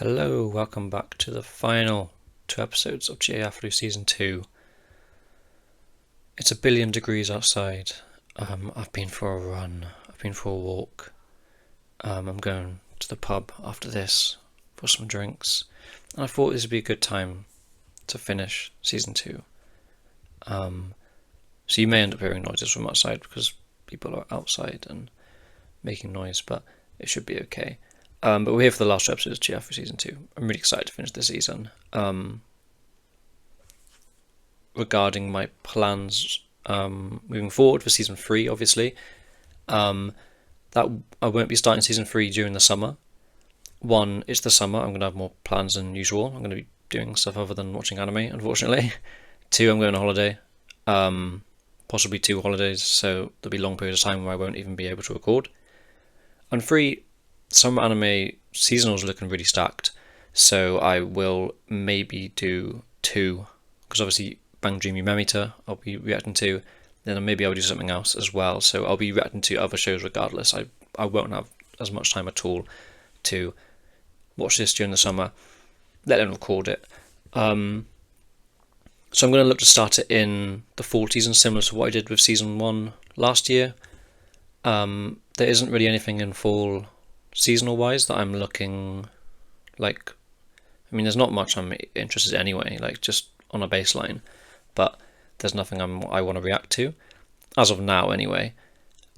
Hello, welcome back to the final two episodes of Chihayafuru Season 2. It's a billion degrees outside. I've been for a run. I've been for a walk. I'm going to the pub after this for some drinks. And I thought this would be a good time to finish Season 2. So you may end up hearing noises from outside because people are outside and making noise, but it should be okay. But we're here for the last two episodes of Chihayafuru Season 2. I'm really excited to finish the season. Regarding my plans moving forward for Season 3, obviously, that I won't be starting Season 3 during the summer. One, it's the summer, I'm going to have more plans than usual. I'm going to be doing stuff other than watching anime, unfortunately. Two, I'm going on holiday. Possibly 2 holidays, so there'll be long periods of time where I won't even be able to record. And 3, some anime seasonals are looking really stacked, so I will maybe do 2, because obviously Bang Dream Yumemita I'll be reacting to, then maybe I'll do something else as well, so I'll be reacting to other shows regardless. I won't have as much time at all to watch this during the summer, let alone record it. So I'm going to look to start it in the fall season, similar to what I did with Season 1 last year. There isn't really anything in fall seasonal wise that I'm looking like. I mean, there's not much I'm interested in anyway, like just on a baseline, but there's nothing I want to react to as of now anyway.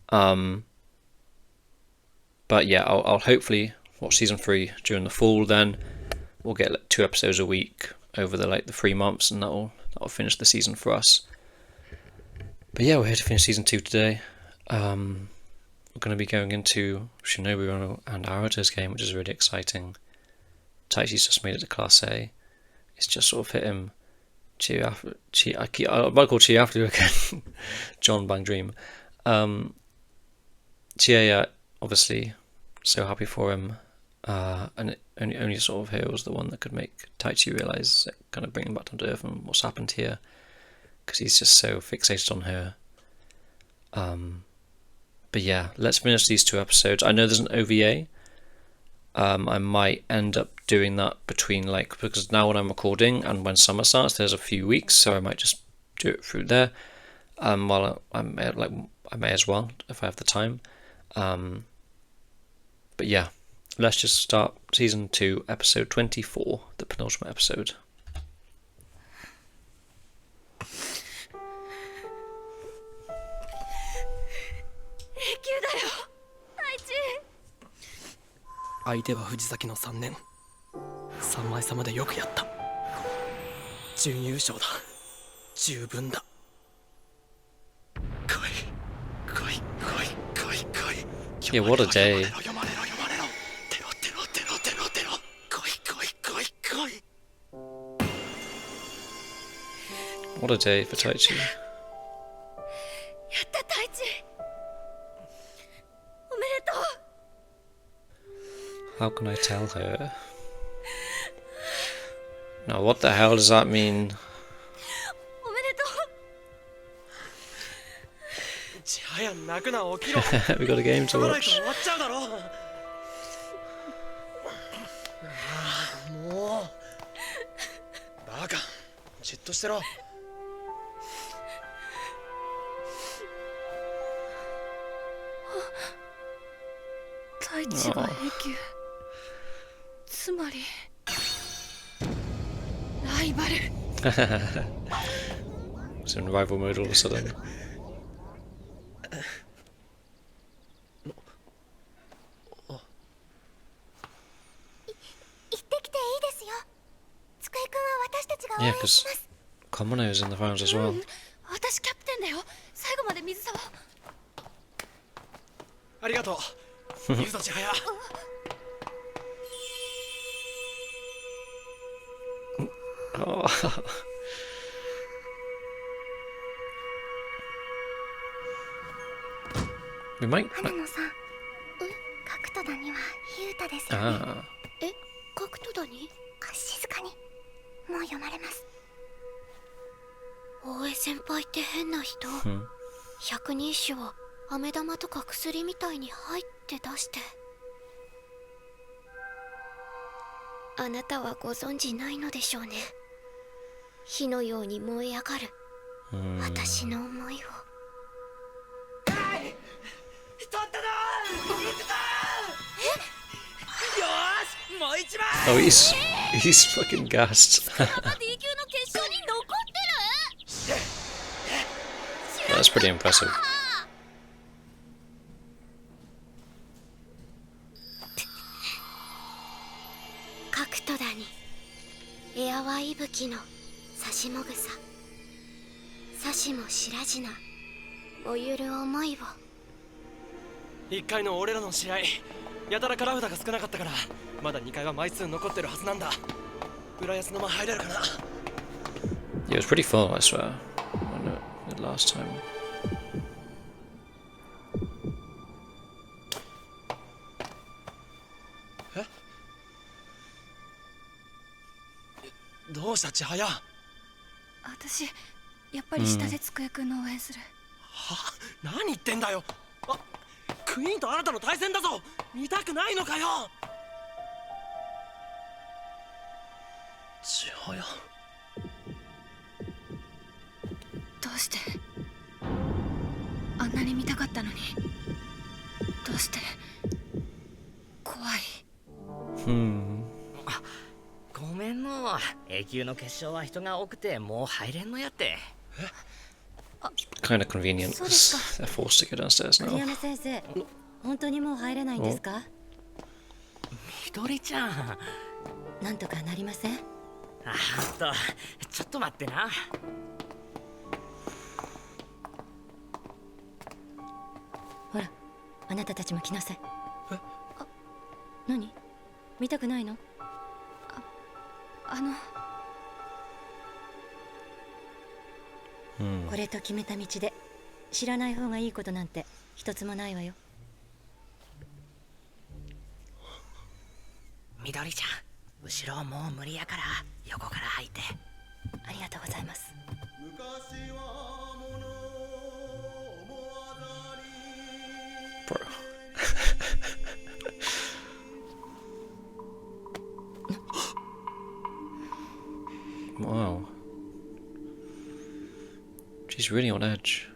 But yeah, I'll hopefully watch Season 3 during the fall. Then we'll get like 2 episodes a week over the 3 months, and that'll finish the season for us. But yeah, we're here to finish Season 2 today. We're going to be going into Shinobu and Naruto's game, which is really exciting. Taichi's just made it to Class A. It's just sort of hit him. I might call Chihayafuru again. John Bang Dream. Chihaya, obviously, so happy for him. And only sort of here was the one that could make Taichi realise, kind of bring him back down to earth and what's happened here, because he's just so fixated on her. But yeah, let's finish these 2 episodes. I know there's an OVA. I might end up doing that between because now when I'm recording and when summer starts, there's a few weeks, so I might just do it through there. While I may as well if I have the time. But yeah, let's just start Season 2, Episode 24, the penultimate episode.相手は藤崎の3年3枚様でよくやった。準優勝だ。十分だ。来い来い来い来い来い。 Yeah, what a day. What a day for Taichi. How can I tell her? Now what the hell does that mean? We got a game to watch. It's in rival mode all of a sudden. Yeah, because Komono is in the finals as well. Oh. We might. Ah. 大江先輩って変な人。百人一首を飴玉とか薬みたいに入って出して。あなたはご存じないのでしょうね。火のように燃え上がる私の思いを。Oh, he's fucking gassed. That's pretty impressive. 角とだにエアワ息吹の差しもぐさ、さしもしらじなおゆる思いを。1回の俺らの試合、やたらカラ札が少なかったからまだ2回は枚数残ってるはずなんだ。浦安の間入れるかな。 Yeah, it was pretty full, I swear. I know the last time. どうした千早。私やっぱり下で机くんの応援する。は？何言ってんだよ。あ、クイーンとあなたの対戦だぞ。見たくないのかよ。千早、どうしてあんなに見たかったのに、どうして怖い。ごめんの、A級の決勝は人が多くてもう入れんのやって。Kind of convenient because they're forced to go downstairs 栗 now. 山先生、本当にもう入れないんですか？みどりちゃん。なんとかなりません？ちょっと待ってな。ほら、あなたたちも来なさい。何？見たくないの？これと決めた道で知らない方がいいことなんて一つもないわよ。みどりちゃん、後ろもう無理やから横から入って。ありがとうございます。Bro. Wow. She's really on edge.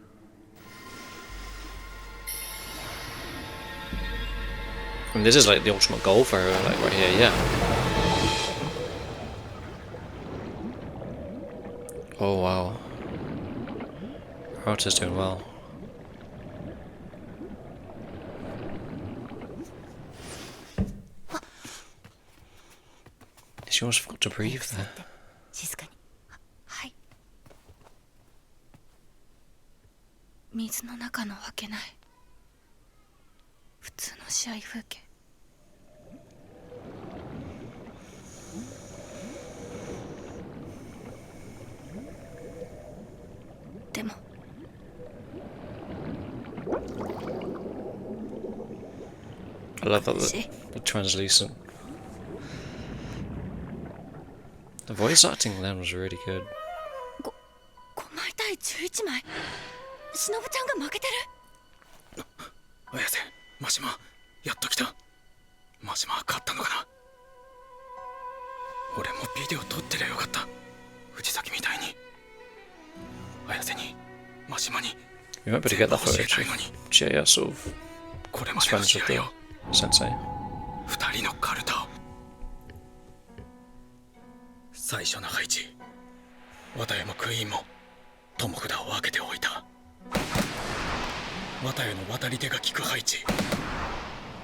I mean, this is like the ultimate goal for her, like right here, yeah. Oh wow. Arta's doing well. She almost forgot to breathe there. 静かに。はい。水の中のわけない普通の試合風景。でも I love that the translucent. The voice acting then was really good. 5枚対11枚、しのぶちゃんが負けてる。綾瀬、真島、やっと来た。真島は勝ったのかな。俺もビデオ撮ってりゃよかった。藤崎みたいに。綾瀬に、真島に。 We might be able to get that footage of Chihaya sort of これま is での friends 試 with 合を the sensei. 二人のカルタを。最初の配置、綿谷もクイーンも友札を分けておいた。綿谷の渡り手が効く配置、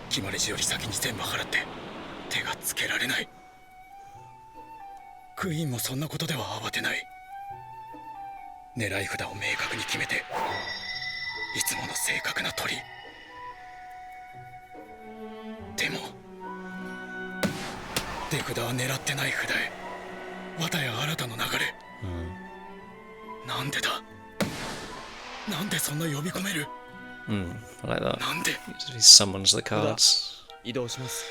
決まり字より先に全部払って手がつけられない。クイーンもそんなことでは慌てない。狙い札を明確に決めて、いつもの正確な取り。でも手札は狙ってない札へ。綿谷新たの流れ、なんでだ。なんでそんな呼び込める。 I like that. なんで。 He summons the cards. 移動します。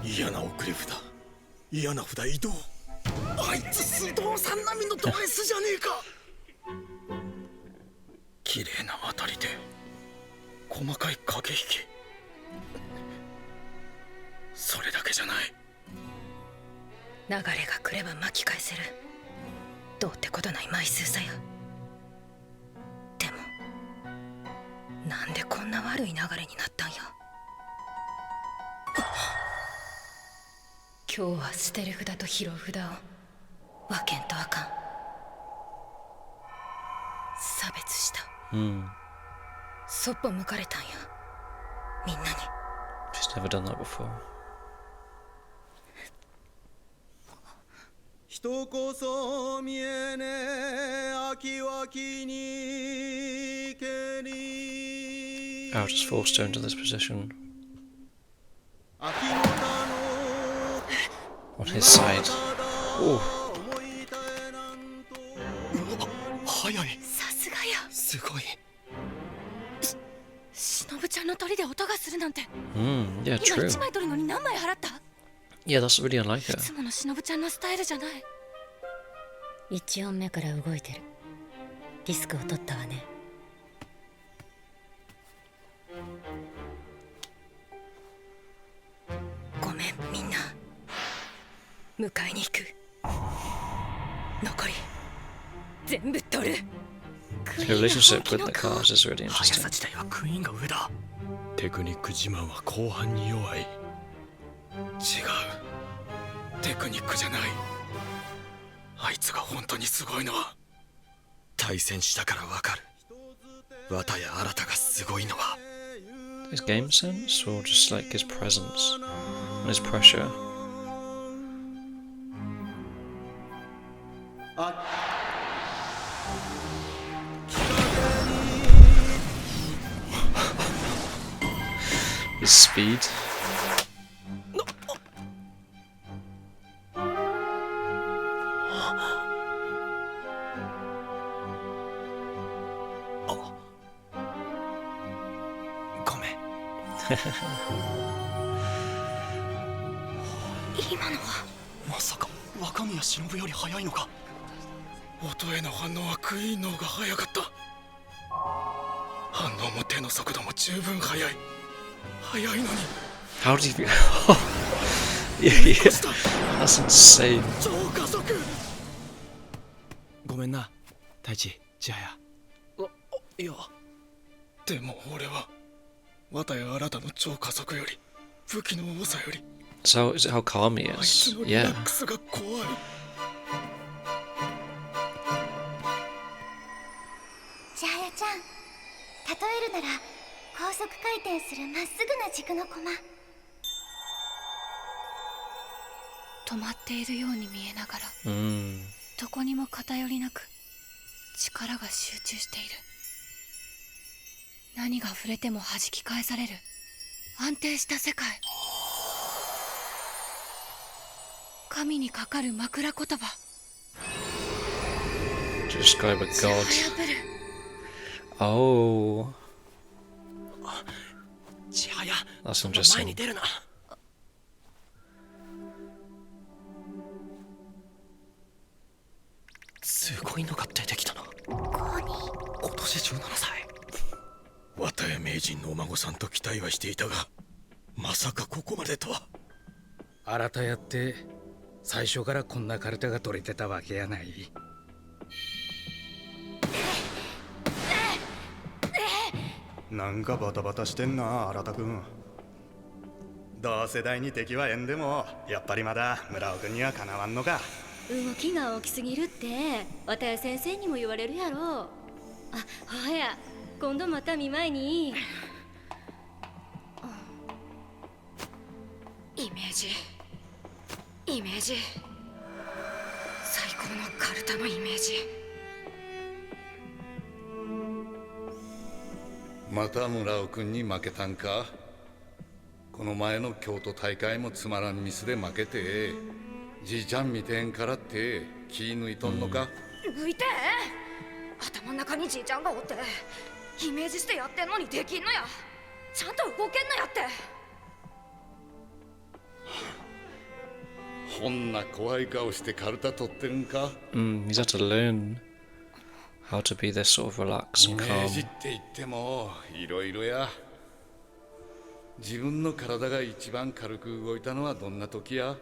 嫌な送り札、嫌な札移動。あいつ須藤さん並みのド S じゃねえか。綺麗な渡り手、細かい駆け引き。それだけじゃない。流れが来れば巻き返せる。どうってことない枚数さよ。でもなんでこんな悪い流れになったんや。今日は捨てる札と拾う札を分けんとあかん。差別した。そっぽ向かれたんや、みんなに。 She's never done that before. 人こそ見えねえ秋脇にけり I'll just forced her into this position 秋の田の on his side. Oh, 思いたえなんと早い。さすがや。すごい。しのぶちゃんの鳥で音がするなんて。 yeah, 今 true. 1枚取るのに何枚払った？ Yeah, that's really unlike い her. つものしのぶちゃんのスタイルじゃない。1音目から動いてる。リスクを取ったわね。ごめんみんな。迎えに行く。残り全部取る。 Her relationship with the cars is really 速さ interesting. 自体はクイーンが上だ。テクニック自慢は後半に弱い。違う、テクニックじゃない。あいつが本当にすごいのは対戦したからわかる。綿や新がすごいのは His game sense or just like his presence and his pressure? His speed. Gomen. 今のはまさか若宮忍より速いのか。音への反応はクイーンの方が速かった。反応も手の速度も十分速い。速いのに How did he? Yeah, that's insane. 超加速。ごめんな太一千早。いやでも俺は綿や新の超加速より武器の多さより So is it how calm he あいつ is? のリラ Yeah. ックスが怖い。千早ちゃん、例えるなら高速回転するまっすぐな軸の駒。止まっているように見えながら Mm. どこにも偏りなく力が集中している。何が触れても弾き返される安定した世界。神にかかる枕言葉。 To describe a チハ god. ヤブル。 Oh, 千早 that's そんな前に interesting. 出るな。すごいのが出てきたな。今年17歳。綿谷名人のお孫さんと期待はしていたがまさかここまでとは。新やって最初からこんなカルタが取れてたわけやない。なんかバタバタしてんな新君。同世代に敵はえんでもやっぱりまだ村尾君にはかなわんのか。動きが大きすぎるって綿谷先生にも言われるやろ。あ、ほや今度また見舞いに。イメージ最高のカルタのイメージ。また村尾君に負けたんか。この前の京都大会もつまらんミスで負けてじいちゃん見てんからって気抜いとんのか。抜いて。頭の中にじいちゃんがおってイメージしてやってんのにできんのや。ちゃんと動けんのやって。こんな怖い顔してカルタ取ってるんか。 He's had to learn how to be this sort of relaxed イ and メージ calm. って言ってもいろいろや。自分の体が一番軽く動いたのはどんな時や？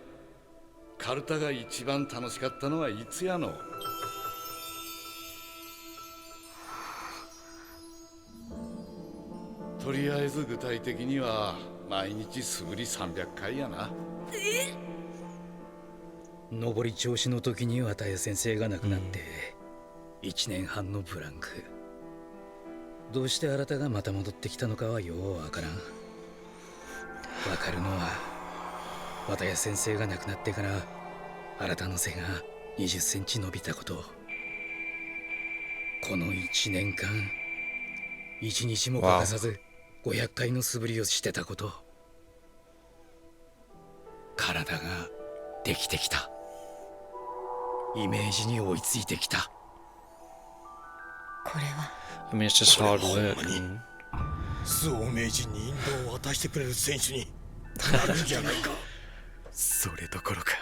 カルタが一番楽しかったのはいつやの？とりあえず具体的には毎日素振り300回やな。上り調子の時に綿谷先生が亡くなって1年半のブランク。どうして新がまた戻ってきたのかはようわからん。わかるのは綿谷先生が亡くなってから新の背が20センチ伸びたこと。この1年間1日も欠かさず500回の素振りをしてたこと。体ができてきた。イメージに追いついてきた。これは I mean, it's just hard work. 周防名人に引導を渡してくれる選手になるんじゃないか。それどころか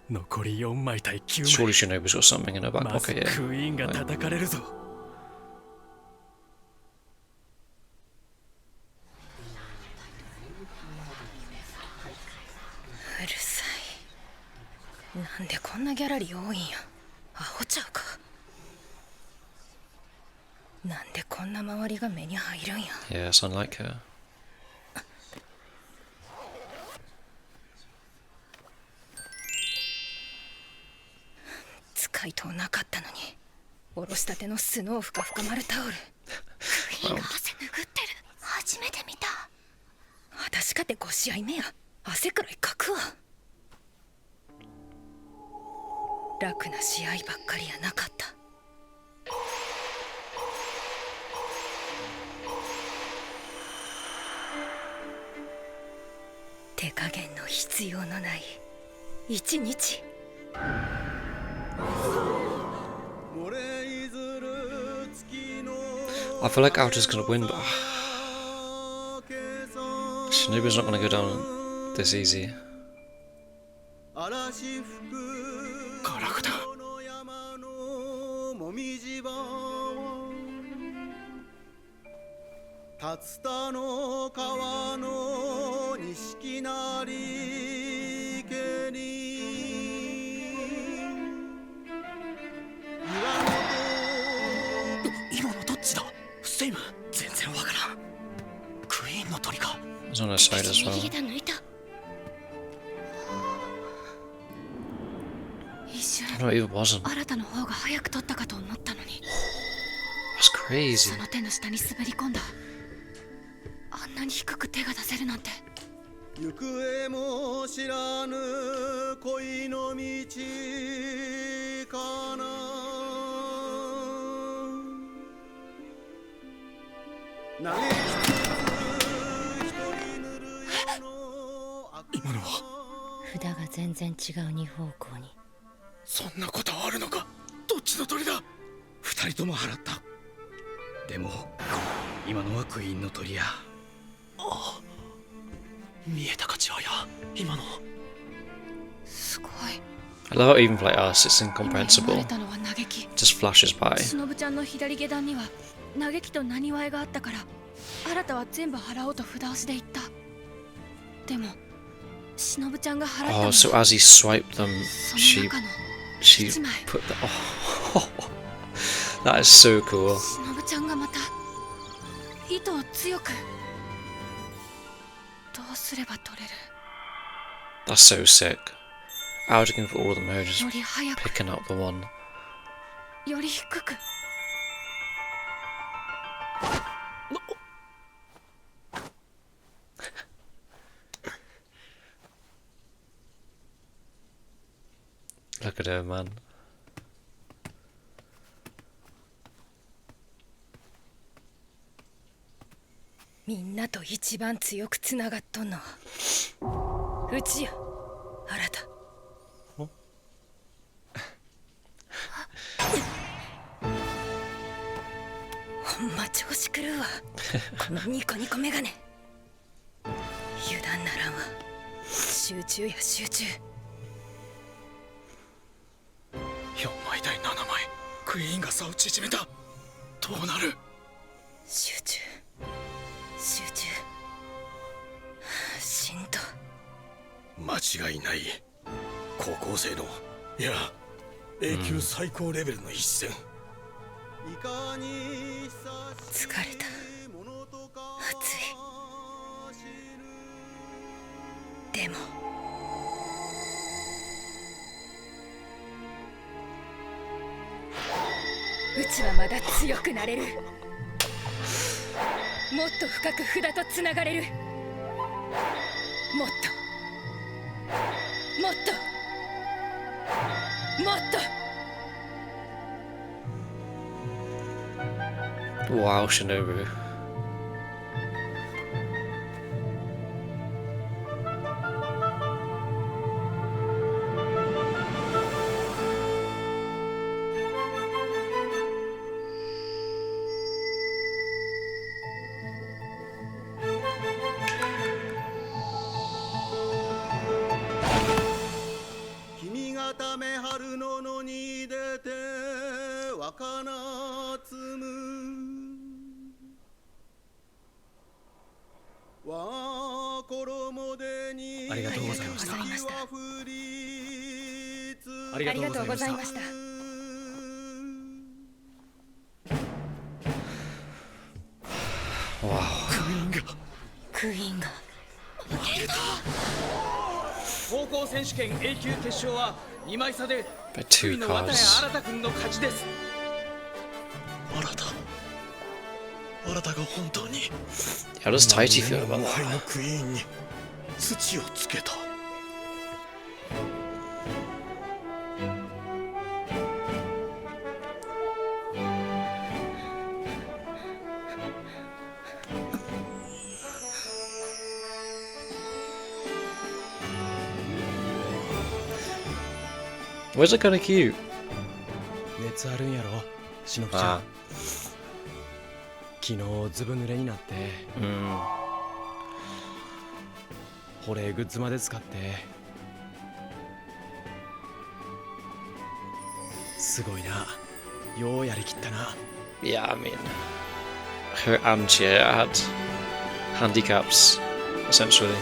残り4枚対9 Surely 枚。 Shinobu's got something in her back まず pocket ク here. イーンが叩かれるぞ。うるさい。なんでこんなギャラリー多いんや。アホちゃうか。なんでこんな周りが目に入るんや。 Yeah, it's unlike her. 使いとうなかったのに。おろしたてのスノーふかふか丸タオル。クイーンが汗拭ってる。初めて見た。私かて5試合目や。汗くらいかくわ。楽な試合ばっかりやなかった。手加減の必要のない一日。I feel like Alta's gonna win, but Shinobu's not gonna go down this easy. ガラクだ。竜田の川の錦なりけに今のどっちだ？セイム全然わからん。クイーンの鳥か。 It's on her side as 逃 well. げた抜いた。一瞬 No, it wasn't. 新たの方が早く取ったかと思ったのに。 That's crazy. その手の下に滑り込んだ。あんなに低く手が出せるなんて。行方も知らぬ恋の道かな。嘆きつつ一人ぬるよの今のは札が全然違う2方向に。そんなことあるのか。どっちの鳥だ。2人とも払った。でも今のはクイーンの鳥や。見えたか千早。今のすごい。 I love how even for like us, it's 今読ま incomprehensible. れたのは嘆き。 It just flashes by. 忍ちゃんの左下段には嘆きと何わいがあったから、新たは全部払おうと札押しで言った。でも忍ちゃんが払ったの Oh, は so as he swiped them, その she 中の she 一枚。 put the. Oh, that is so cool. 忍ちゃんがまた糸を強く。どうすれば取れる。 That's so sick. Outing for all of them, her just より早く、 picking out the one. より低く。 Look at her, man. みんなと一番強くつながっとんのはうちや。新たほんま調子狂うわ。このニコニコメガネ。油断ならんわ。集中や集中。4枚対7枚。クイーンが差を縮めた。どうなる。集中集中。間違いない。高校生の、いや、永久最高レベルの一戦。疲れた。暑い。でもうちはまだ強くなれる。もっと深く札とつながれる。もっともっともっと。 Wow, Shinobu. Wow. クイーンが高校選手権 A 級決勝は2枚差で By two の綿谷 cards. 新君の勝ちです。新が本当に How does Taichi feel about 後輩 that? のクイーンに土をつけた。Where's it kind of cute? 熱あるんやろ、しのぶちゃん。Ah. 昨日ずぶ濡れになって、保冷グッズまで使ってすごいな。ようやりきったな。 Yeah, I mean, her and Chia had handicaps, essentially.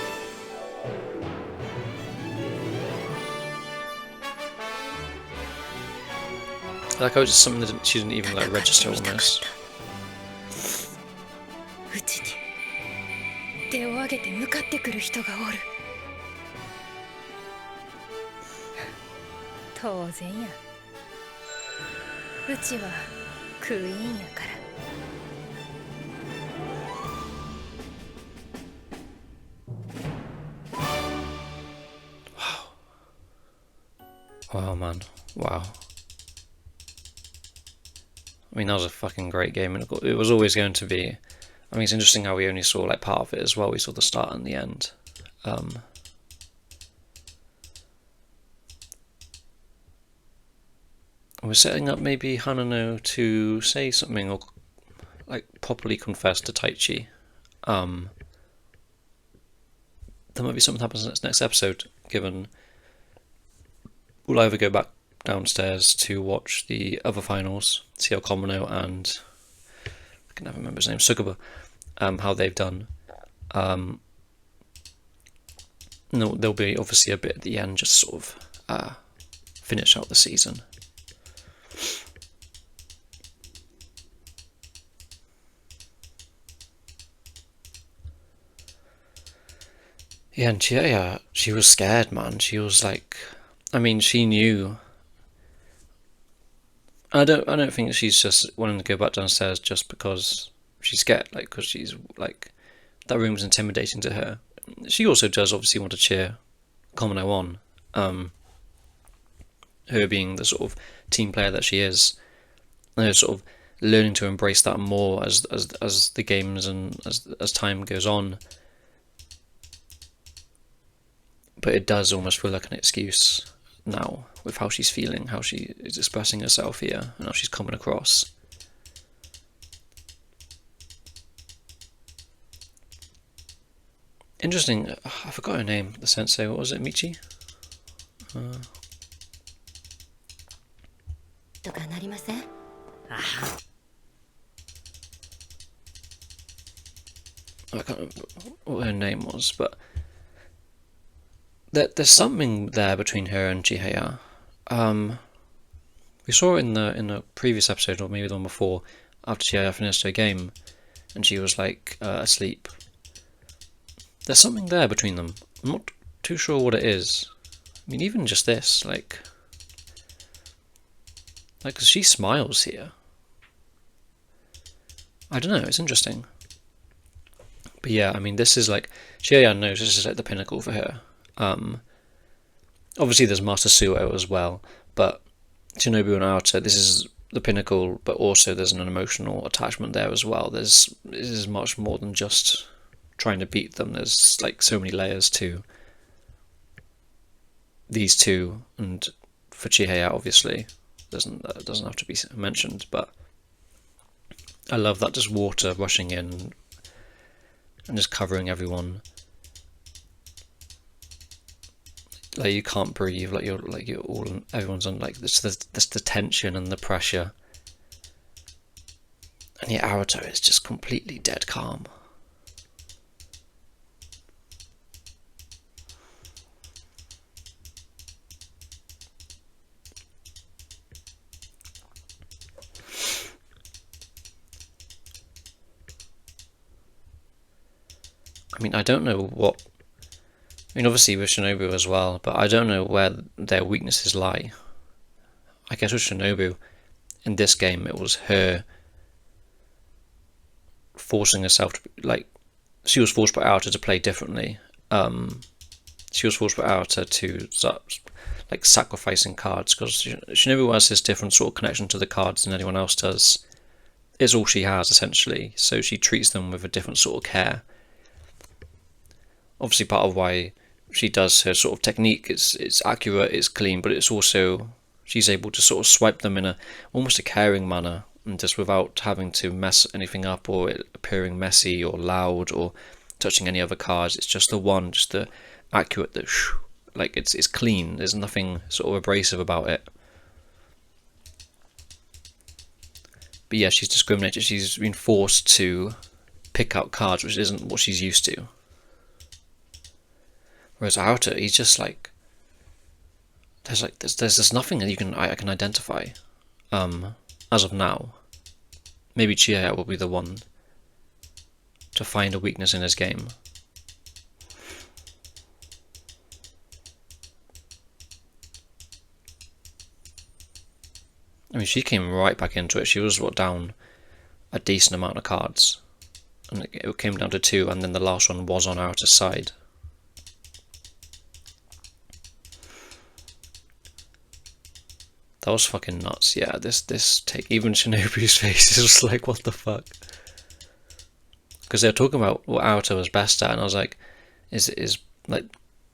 Like, I was just something that she didn't even like register almost. うちに手を挙げて向かってくる人がおる。当然や。うちはクイーンやから。Wow, man. Wow. I mean, that was a fucking great game, and it was always going to be. I mean, it's interesting how we only saw like part of it as well. We saw the start and the end. We're setting up maybe Hanano to say something or like properly confess to Taichi. There might be something happens in this next episode, given we'll either go back downstairs to watch the other finals, see how Komono and I can never remember his name, Sugaba, how they've done. No, there'll be obviously a bit at the end, just sort of finish out the season. Yeah, and Chihaya, she was scared, man. She was like, I mean, she knew. I don't think she's just wanting to go back downstairs just because she's scared, like, because she's like, that room was intimidating to her. She also does obviously want to cheer Komono on, her being the sort of team player that she is, and her sort of learning to embrace that more as the games and as time goes on. But it does almost feel like an excuse now with how she's feeling, how she is expressing herself here, and how she's coming across. Interesting, I forgot her name, the sensei, what was it, Michi? とかなりません？ I can't remember what her name was, but there's something there between her and Chihaya. We saw it in the previous episode, or maybe the one before, after Chihaya finished her game, and she was like asleep. There's something there between them. I'm not too sure what it is. I mean, even just this, like 'cause she smiles here. I don't know. It's interesting. But yeah, I mean, this is like Chihaya knows this is like the pinnacle for her. Obviously, there's Master Suo as well, but Shinobu and Aota, this is the pinnacle, but also there's an emotional attachment there as well. This is much more than just trying to beat them. There's like so many layers to these two, and for Chihaya, obviously, doesn't have to be mentioned. But I love that just water rushing in and just covering everyone. Like you can't breathe. Like you're all. Everyone's on like this. The tension and the pressure. And yet Aruto is just completely dead calm. I mean, I don't know what. I mean, obviously with Shinobu as well, but I don't know where their weaknesses lie. I guess with Shinobu, in this game, it was her forcing herself to, like, she was forced by Aota to play differently. She was forced by Aota to start, like, sacrificing cards, because Shinobu has this different sort of connection to the cards than anyone else does. It's all she has, essentially, so she treats them with a different sort of care. Obviously, part of why she does her sort of technique, it's accurate, it's clean, but it's also she's able to sort of swipe them in a almost a caring manner, and just without having to mess anything up or it appearing messy or loud or touching any other cards. It's just the one, just the accurate, the like it's clean. There's nothing sort of abrasive about it. But yeah, she's discriminated. She's been forced to pick out cards, which isn't what she's used to. Whereas Aota, he's just like there's nothing that I can identify. As of now, maybe Chihaya will be the one to find a weakness in his game. I mean, she came right back into it. She was down a decent amount of cards, and it came down to 2, and then the last one was on Aota's side. That was fucking nuts. Yeah, this take, even Shinobu's face is like, what the fuck? Because they're talking about what Aota was best at, and I was like, is like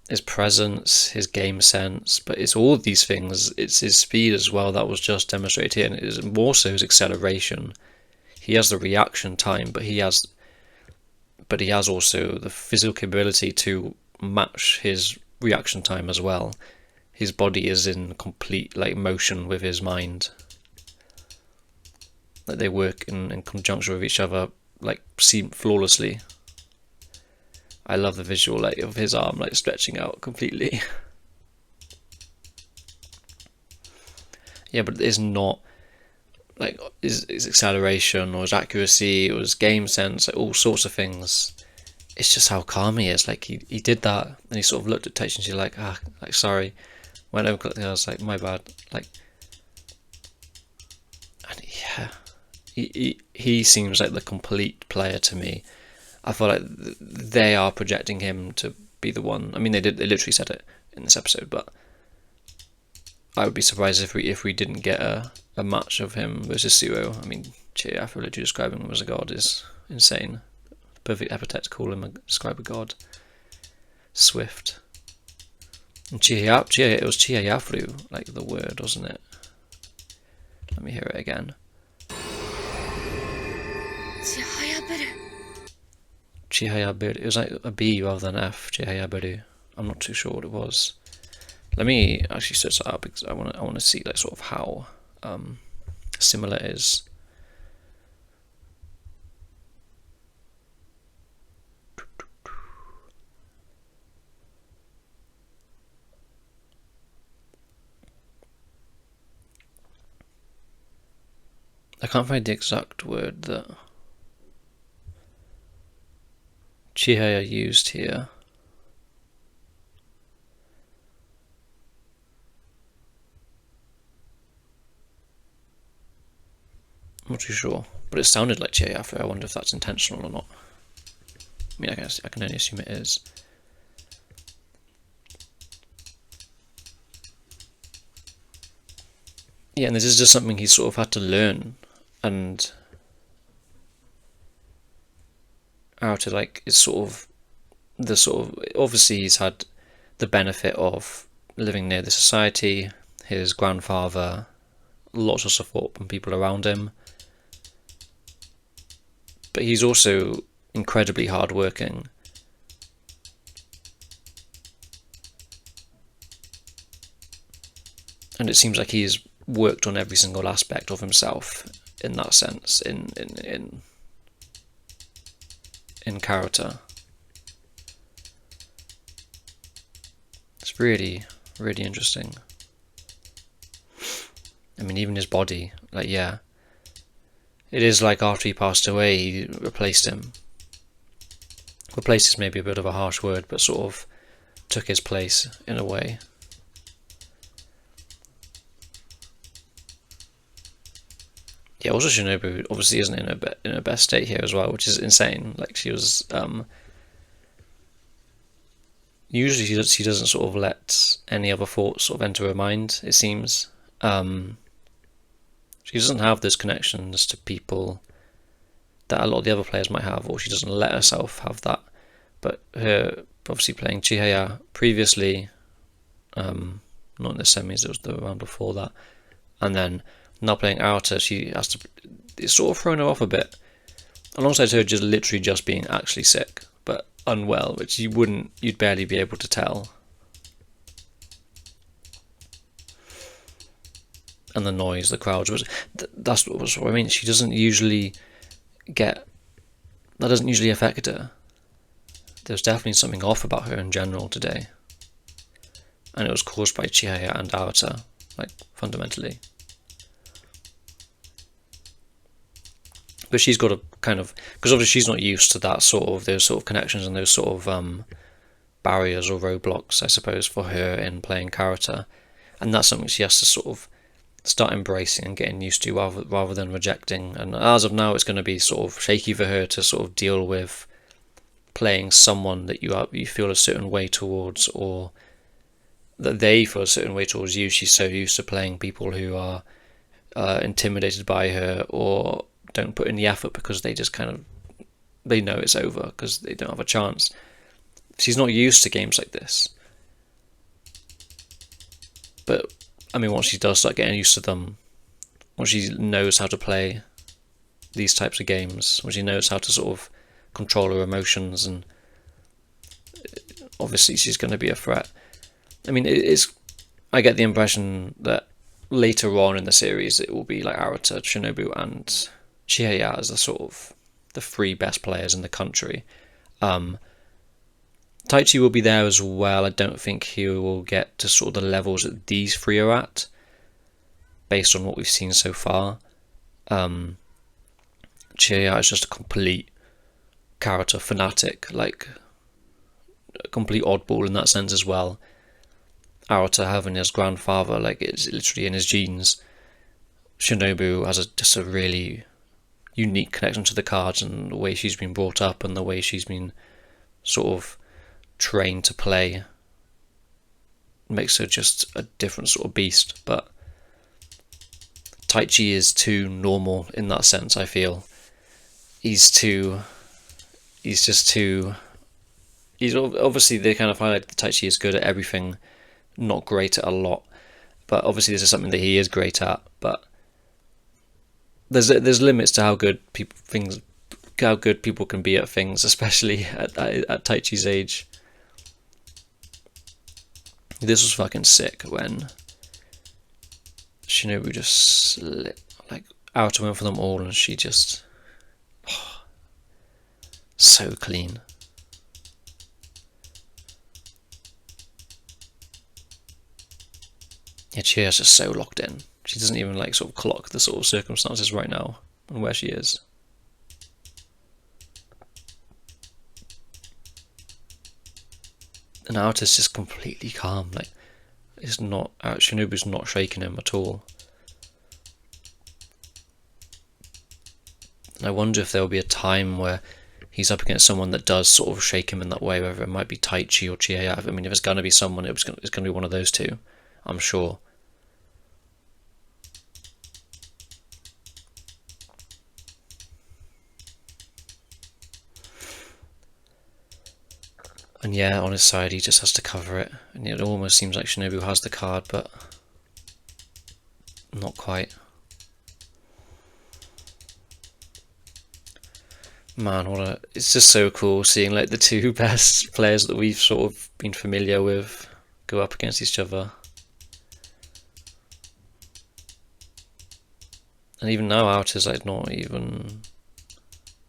his presence, his game sense, but it's all of these things. It's his speed as well that was just demonstrated here, and it is more so his acceleration. He has the reaction time, but he has also the physical capability to match his reaction time as well. His body is in complete like motion with his mind. Like they work in conjunction with each other, like seem flawlessly. I love the visual like of his arm like stretching out completely. Yeah, but it's not like his acceleration or his accuracy or his game sense, like all sorts of things. It's just how calm he is. Like he did that, and he sort of looked at Teichi and she's like, like sorry. Went over to I was like, my bad. Like, and yeah, he seems like the complete player to me. I feel like they are projecting him to be the one. I mean, they literally said it in this episode, but I would be surprised if we didn't get a match of him versus Suo. I mean, Chihayafuru literally describing him as a god is insane. The perfect epithet to call him describe a god. Swift. And it was Chihayafuru, like the word, wasn't it? Let me hear it again. Chihayafuru. It was like a B rather than F. Chihayafuru. I'm not too sure what it was. Let me actually search that up because I want to see like sort of how similar it is. I can't find the exact word that Chihaya used here. I'm not too sure, but it sounded like Chihayafuru. I wonder if that's intentional or not. I mean, I can only assume it is. Yeah, and this is just something he sort of had to learn, and how to like is sort of obviously he's had the benefit of living near the society, his grandfather, lots of support from people around him, but he's also incredibly hardworking. And it seems like he's worked on every single aspect of himself in that sense, in character. It's really, really interesting. I mean, even his body, like, yeah. It is like after he passed away, he replaced him. Replaced is maybe a bit of a harsh word, but sort of took his place in a way. Yeah, also Shinobu obviously isn't in her best state here as well, which is insane. Like, she was usually she doesn't sort of let any other thoughts sort of enter her mind, it seems. She doesn't have those connections to people that a lot of the other players might have, or she doesn't let herself have that. But her obviously playing Chihaya previously, not in the semis, it was the round before that, and then now playing Arata, she has to. It's sort of thrown her off a bit. Alongside her just literally just being actually sick, but unwell, which you'd barely be able to tell. And the noise, the crowds, that's what I mean. She doesn't usually that doesn't usually affect her. There's definitely something off about her in general today. And it was caused by Chihaya and Arata, like, fundamentally. But she's got a kind of, because obviously she's not used to those sort of connections and those sort of barriers or roadblocks, I suppose, for her in playing character, and that's something she has to sort of start embracing and getting used to rather than rejecting. And as of now, it's going to be sort of shaky for her to sort of deal with playing someone that you feel a certain way towards, or that they feel a certain way towards you. She's so used to playing people who are intimidated by her or don't put in the effort because they just they know it's over because they don't have a chance. She's not used to games like this. But I mean, once she does start getting used to them, once she knows how to play these types of games, when she knows how to sort of control her emotions, and obviously she's going to be a threat. I mean, I get the impression that later on in the series it will be like Arata, Shinobu, and Chihaya as the three best players in the country. Taichi will be there as well. I don't think he will get to sort of the levels that these three are at, based on what we've seen so far. Chihaya is just a complete character fanatic, like a complete oddball in that sense as well. Arata having his grandfather, like, it's literally in his genes. Shinobu has just a really unique connection to the cards, and the way she's been brought up and the way she's been sort of trained to play makes her just a different sort of beast. But Taichi is too normal in that sense, I feel. He's obviously, they kind of highlight that Taichi is good at everything, not great at a lot, but obviously this is something that he is great at. But there's limits to how good people can be at things, especially at Taichi's age. This was fucking sick when Shinobu just out went for them all, and she just so clean. Yeah, Chihiya's just so locked in. She doesn't even like sort of clock the sort of circumstances right now and where she is. And Aota's just completely calm. Like, it's not, Shinobu's not shaking him at all. And I wonder if there'll be a time where he's up against someone that does sort of shake him in that way, whether it might be Taichi or Chihayafuru. I mean, if it's going to be someone, it's going to be one of those two, I'm sure. And yeah, on his side, he just has to cover it. And it almost seems like Shinobu has the card, but not quite. Man, it's just so cool seeing like the two best players that we've sort of been familiar with go up against each other. And even now, Aota's like not even,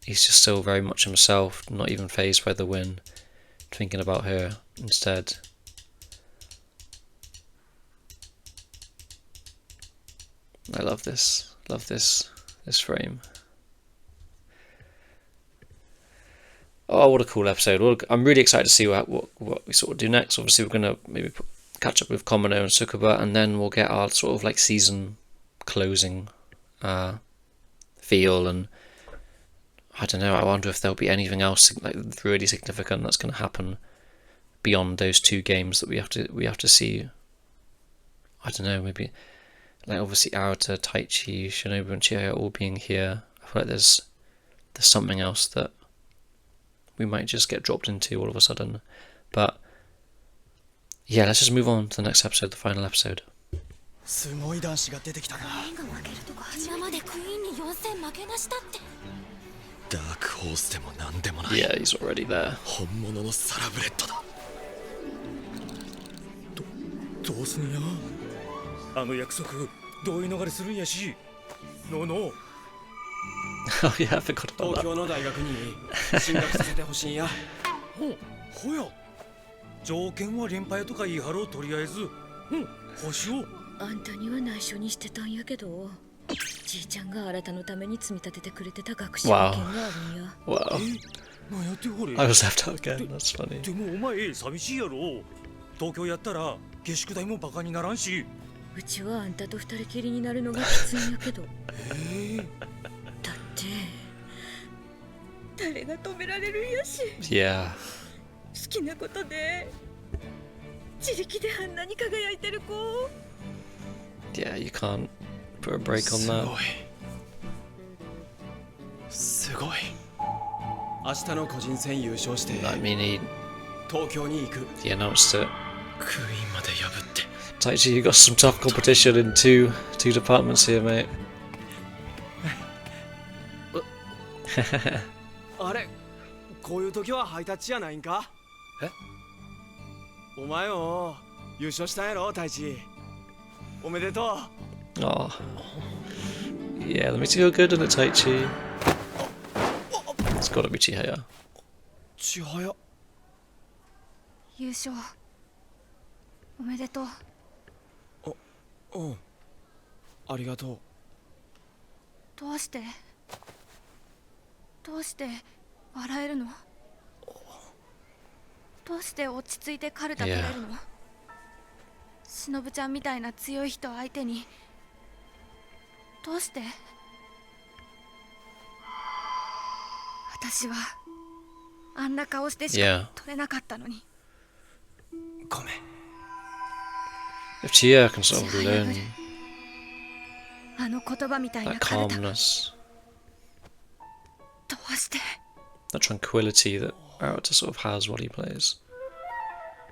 he's just still very much himself, not even fazed by the win, thinking about her instead. I love this frame. Oh, what a cool episode. Well, I'm really excited to see what we sort of do next. Obviously, we're going to maybe catch up with Komono and Tsukuba, and then we'll get our sort of like season closing feel. And I don't know, I wonder if there'll be anything else like really significant that's going to happen beyond those two games that we have to see. I don't know, maybe like obviously Aota, Taichi, Shinobu and Chihaya all being here. I feel like there's something else that we might just get dropped into all of a sudden. But yeah, let's just move on to the next episode, the final episode. すごい男子が出てきたな。今までクイーンに4戦負けなしたって。ダークホースでもなんでもない。Yeah, he's already there. 本物のサラブレッドだ。どうすんや。あの約束同意逃れするんやし。ノーノー。Oh yeah, I forgot about that. 東京の大学に進学させてほしいんや。ほや。条件は連敗とか言い張ろうとりあえず。星を。あんたには内緒にしてたんやけど、じいちゃんが新のために積み立ててくれてた学習券があるんや。Wow. なんやってこれ。 I was left out again. That's funny. でもお前寂しいやろ。東京やったら下宿代もバカにならんし。うちはあんたと二人きりになるのがきついんやけど。だって誰が止められるんやし。Yeah. 好きなことで自力であんなに輝いてる子。Yeah, you can't put a break on that. すごい。明日の個人戦優勝して I mean, 東京に行く。 he announced it. クイーンまで破って。Taichi, you got some tough competition in two departments here, mate. あれ、こういう時はハイタッチやないんか。お前も優勝したんやろ、太一。おめでとう。Oh. Yeah, that makes you feel good, doesn't it, Taichi? It's gotta be Chihaya. ちはや。優勝おめでとう。うん。ありがとう。どうして笑えるの？どうして落ち着いてカルタ取れるの？しのぶちゃんみたいな強い人相手にどうして？私はあんな顔してしか取れなかったのに。ごめん。 If Chihaya can sort of learn あの言葉みたいな that カルタ。 calmness, どうして？ that tranquility that Aota sort of has while he plays.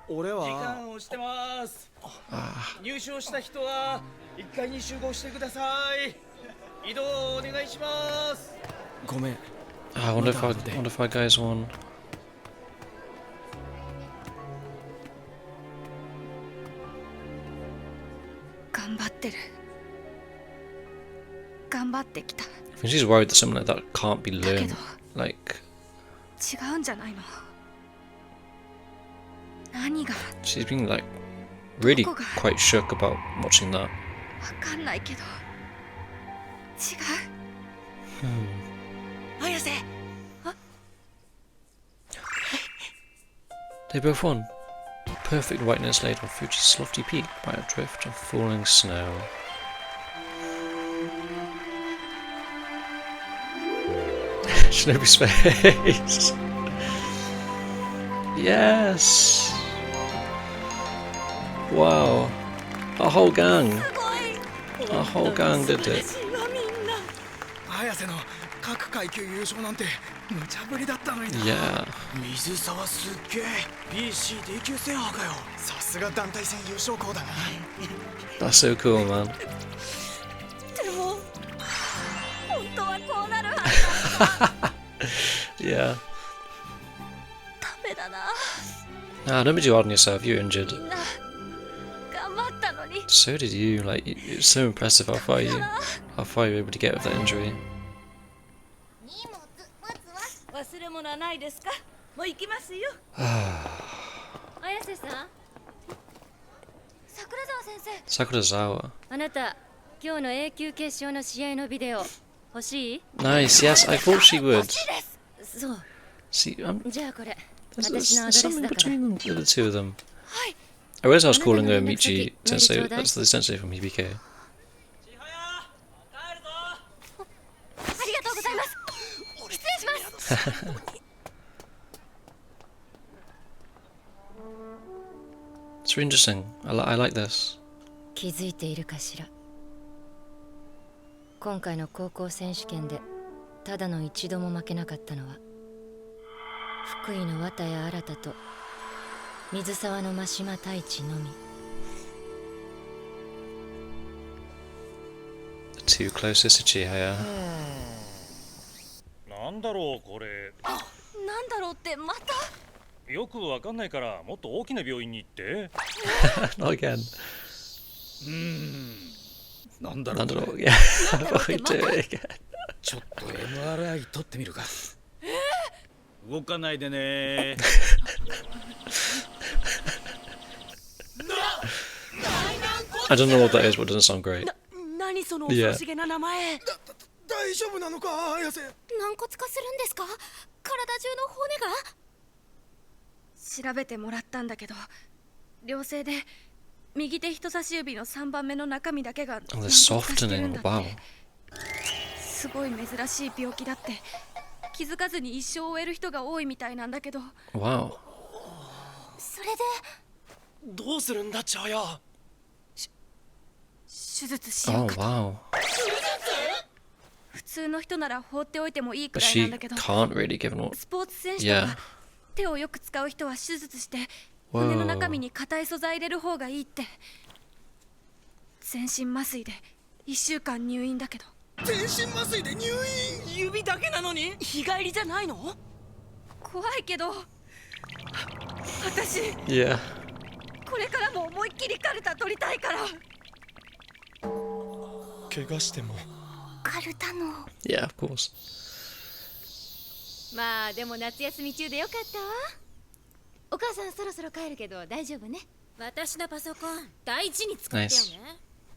俺は時間をしてます。入賞した人は1階に集合してください。移動お願いします。ごめん。 I wonder if our guys won. 頑張ってる。頑張ってきた。 I think she's worried that something like that can't be learned. Like, 違うんじゃないの？何が？ she's been like really quite shook about watching that. わかんないけど違う。綾瀬 They both won. Perfect whiteness laid on Fuji's lofty peak by a drift of falling snow. Shinobi's face. Yes. Wow. A whole gang. A whole gang did it. 綾瀬の各階級優勝なんて無茶ぶりだったのにな。Yeah. 水沢すっげえ BCD 級制覇かよ。さすが団体戦優勝校だな。 That's so cool, man. でも本当はこうなるはず。 Yeah. ダメだな。 Ah, don't be too hard on yourself. You're injured. みんな頑張ったのに。 So did you. Like, it's so impressive how far you were able to get with that injury. 忘れ物はないですか？もう行きますよ。綾瀬さん、桜沢先生。 Sakurazawa. あなた今日の A 級決勝の試合のビデオ欲しい？ Nice. Yes, I thought she would. そう。 See, じゃあこれ there's 私のアドレス something だから。 between the two of them. I realized I was calling her Michi Sensei. That's the sensei from Hibike. ありがとうございます。失礼します。 It's really interesting. I like this. 気づいているかしら。今回の高校選手権でただの一度も負けなかったのは福井の綿谷新と水沢の真島太一のみ。 The two closest to Chihaya. なんだろうこれ。なんだろうってまた。よくわかんないからもっと大きな病院に行って。Not again. なんだろう。Yeah. What are we doing again? ちょっと MRI 取ってみるか。動かないでね。I don't know what that is, but it doesn't sound great. 何その恐ろしげな名前。大丈夫なのか綾瀬。軟骨化するんですか？体中の骨が？調べてもらったんだけど、良性で右手人差し指の3番目の中身だけが Oh, 軟 there's 骨化してるんだ softening. って。 Wow. すごい珍しい病気だって気づかずに一生を終える人が多いみたいなんだけど。 Wow. それでどうするんだ千早。手術しよ Oh, うかと。 wow. 普通の人なら放っておいてもいいく But らいな she んだけど、 can't really give an. スポーツ選手と Yeah. か手をよく使う人は手術して骨の中身に硬い素材入れる方がいいって。全身麻酔で1週間入院だけど。全身麻酔で入院。指だけなのに日帰りじゃないの？怖いけど私 Yeah. これからも思いっきりカルタ取りたいから。怪我しても。カルタの。 Yeah, of course. まあでも夏休み中でよかったわ。お母さんそろそろ帰るけど大丈夫ね。私のパソコン大事に使ってよね。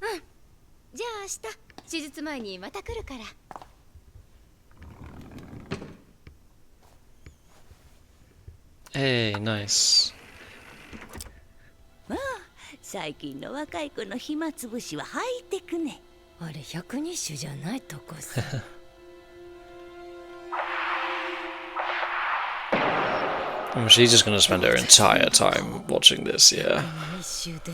Nice. うん。じゃあ明日手術前にまた来るから。 Hey, nice. まあ最近の若い子の暇つぶしはハイテクね。あれ百人種じゃないとこさ。She's just gonna spend her entire time watching this, yeah. 一周で。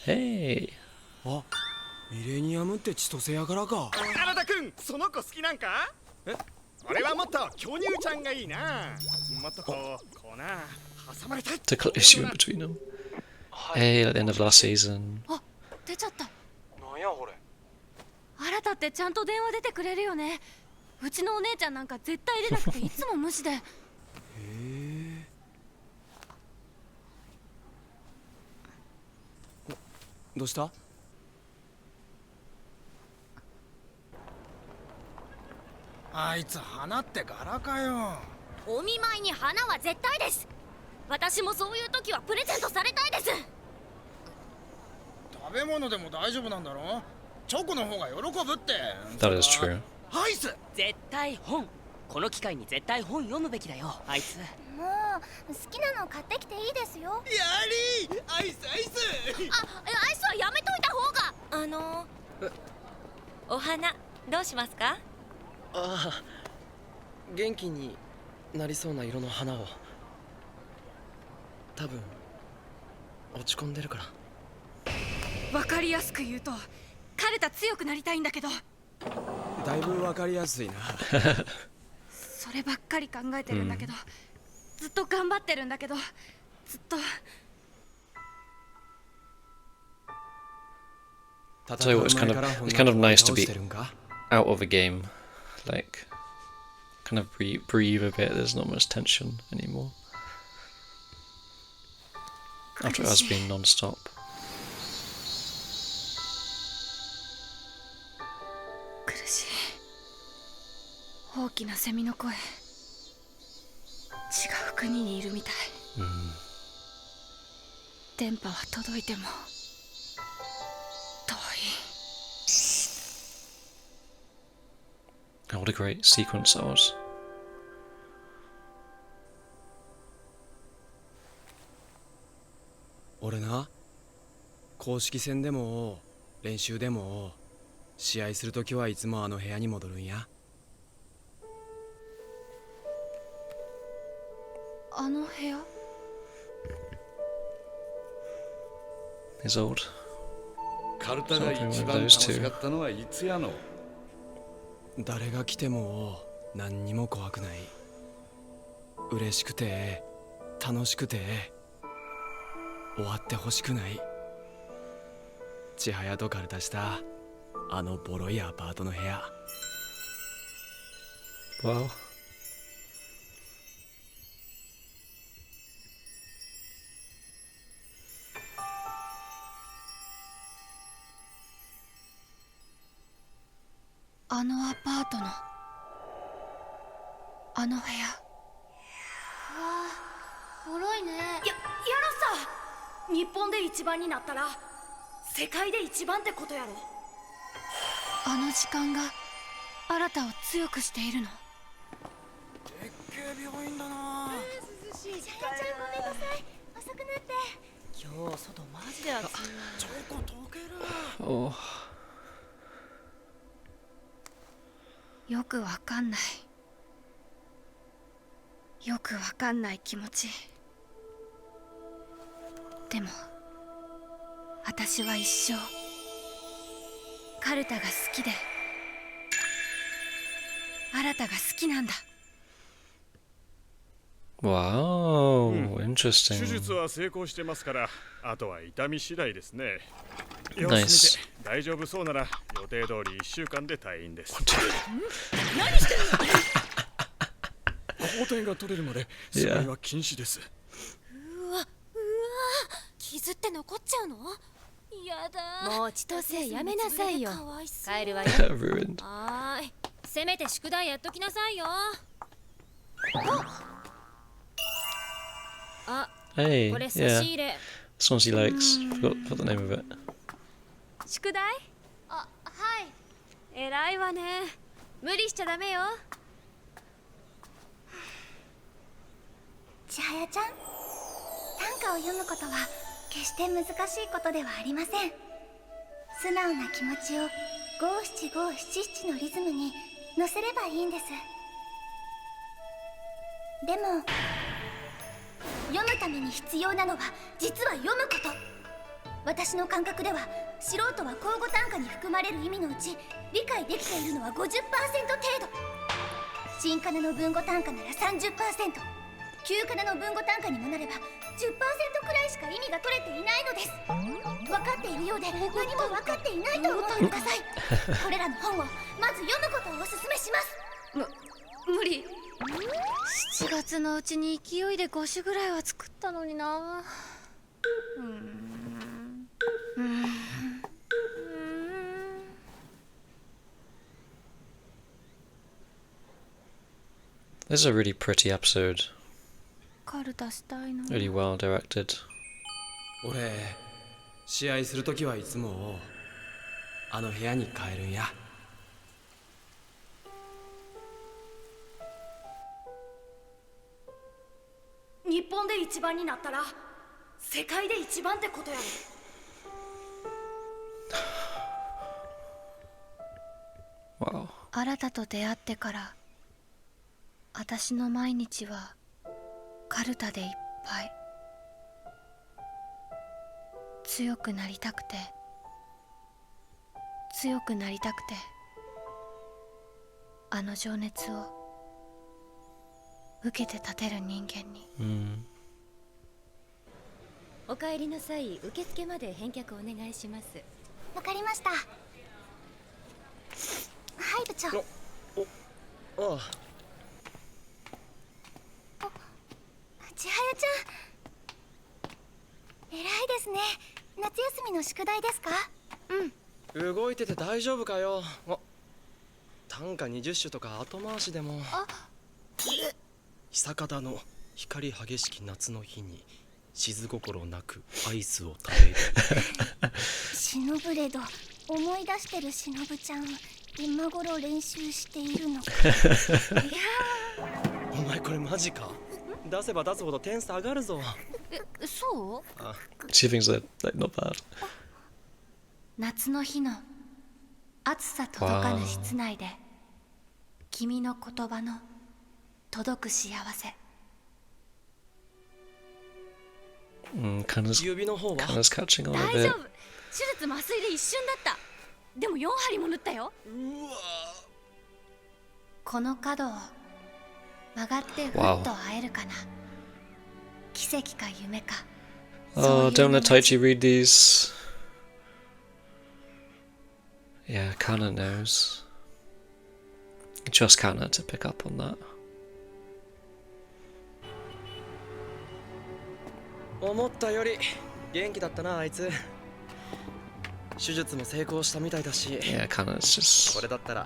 Hey. あ、ミレニアムって千歳やからか。原田くん、その子好きなんか？え？俺はもっと巨乳ちゃんがいいな。もっとこうな挟まれたい。 To close you in between them. Hey, at the end of last season. あ、出ちゃった。なんやこれ。新たってちゃんと電話出てくれるよね。うちのお姉ちゃんなんか絶対出なくていつも無視で。へえ。どうした？あいつ花って柄かよ。お見舞いに花は絶対です。私もそういう時はプレゼントされたいです。食べ物でも大丈夫なんだろ。チョコの方が喜ぶって。 That is true. アイス。絶対本。この機会に絶対本読むべきだよ、あいつ。もう好きなの買ってきていいですよ。やりー、アイスアイス。アイスはやめといた方が。お花どうしますか？ああ、元気になりそうな色の花を。多分落ち込んでるから。わかりやすく言うとカルタ強くなりたいんだけど。だいぶわかりやすいな。そればっかり考えてるんだけど、ずっと頑張ってるんだけど、ずっと。 Tell you what, it's kind of nice to be out of a game, like kind of breathe a bit. There's not much tension anymore after it has been non-stop. 苦しい。大きなセミの声。違う国にいるみたい。電波は届いても遠い。 What a great sequence that was. 俺な、公式戦でも練習でも試合するときはいつもあの部屋に戻るんや。あの部屋？ He's old. カルタが一番楽しかったのはいつやの？誰が来ても何にも怖くない。嬉しくて楽しくて終わってほしくない。千早とカルタしたあのボロいアパートの部屋。 Wow. あのアパートのあの部屋。ボロいね。やろさ、日本で一番になったら世界で一番ってことやろ。あの時間が新たを強くしているの。でっけえ病院だな。涼しい。千早ちゃんごめんなさい。遅くなって。今日外マジで暑い。チョコ溶ける。 Oh. よくわかんない。よくわかんない気持ち。でも私は一生カルタが好きで新たが好きなんだ。 Wow, 手 interesting. 術は成功してますから、あとは痛み次第ですね。 Nice. 大丈夫そうなら予定通り1週間で退院です。何してる抗体が取れるまでそれは禁止です。うわ、傷って残っちゃうの？やだ。もう千歳やめなさいよ。帰るわよ。Ruined. はーい。せめて宿題やっときなさいよ。あ、 Hey, これ差 yeah. し入れ。 This one she likes. Forgot the name of it. 宿題？あ、はい。偉いわね。無理しちゃダメよ。千早ちゃん、短歌を読むことは決して難しいことではありません。素直な気持ちを五七五七七のリズムに乗せればいいんです。でも読むために必要なのは実は読むこと。私の感覚では素人は口語短歌に含まれる意味のうち理解できているのは 50% 程度。新仮名の文語短歌なら 30%、旧仮名の文語短歌にもなれば 10% くらいしか意味が取れていないのです。分かっているようで何も分かっていないと思ってください。これらの本をまず読むことをおすすめします。無理。7月のうちに勢いで5種ぐらいは作ったのにな。This is a really pretty episode. カルタしたいの。 Really well directed. 俺試合するときはいつもあの部屋に帰るんや。日本で一番になったら世界で一番ってことやろ。Wow. 新たと出会ってから私の毎日はカルタでいっぱい。強くなりたくて強くなりたくて、あの情熱を受けて立てる人間に。お帰りなさい。受付まで返却お願いします。わかりました。はい、部長。ああ、千早ちゃん、偉いですね。夏休みの宿題ですか？動いてて大丈夫かよ。短歌20首とか後回しでも。久方の光激しき夏の日に静心なくアイスを食べる。シノブレド、思い出してるシノブちゃん、今頃練習しているのか。いやお前これマジか？出せば出すほど点数上がるぞ。そう？ She thinks they're like not bad. 夏の日の暑さ届かぬ室内で君の言葉の届く幸せ。Kanna's 指の方は Kanna's catching on a 大 bit. 丈夫。手術麻酔で一瞬だった。でも4針も縫ったよ。この角を曲がってふっと会えるかな。奇跡か夢か。 Oh, don't let Taichi read these. Yeah, Kanna knows. Trust Kanna to pick up on that. 思ったより元気だったな、あいつ。手術も成功したみたいだし。Yeah, Kanna's just. これだったら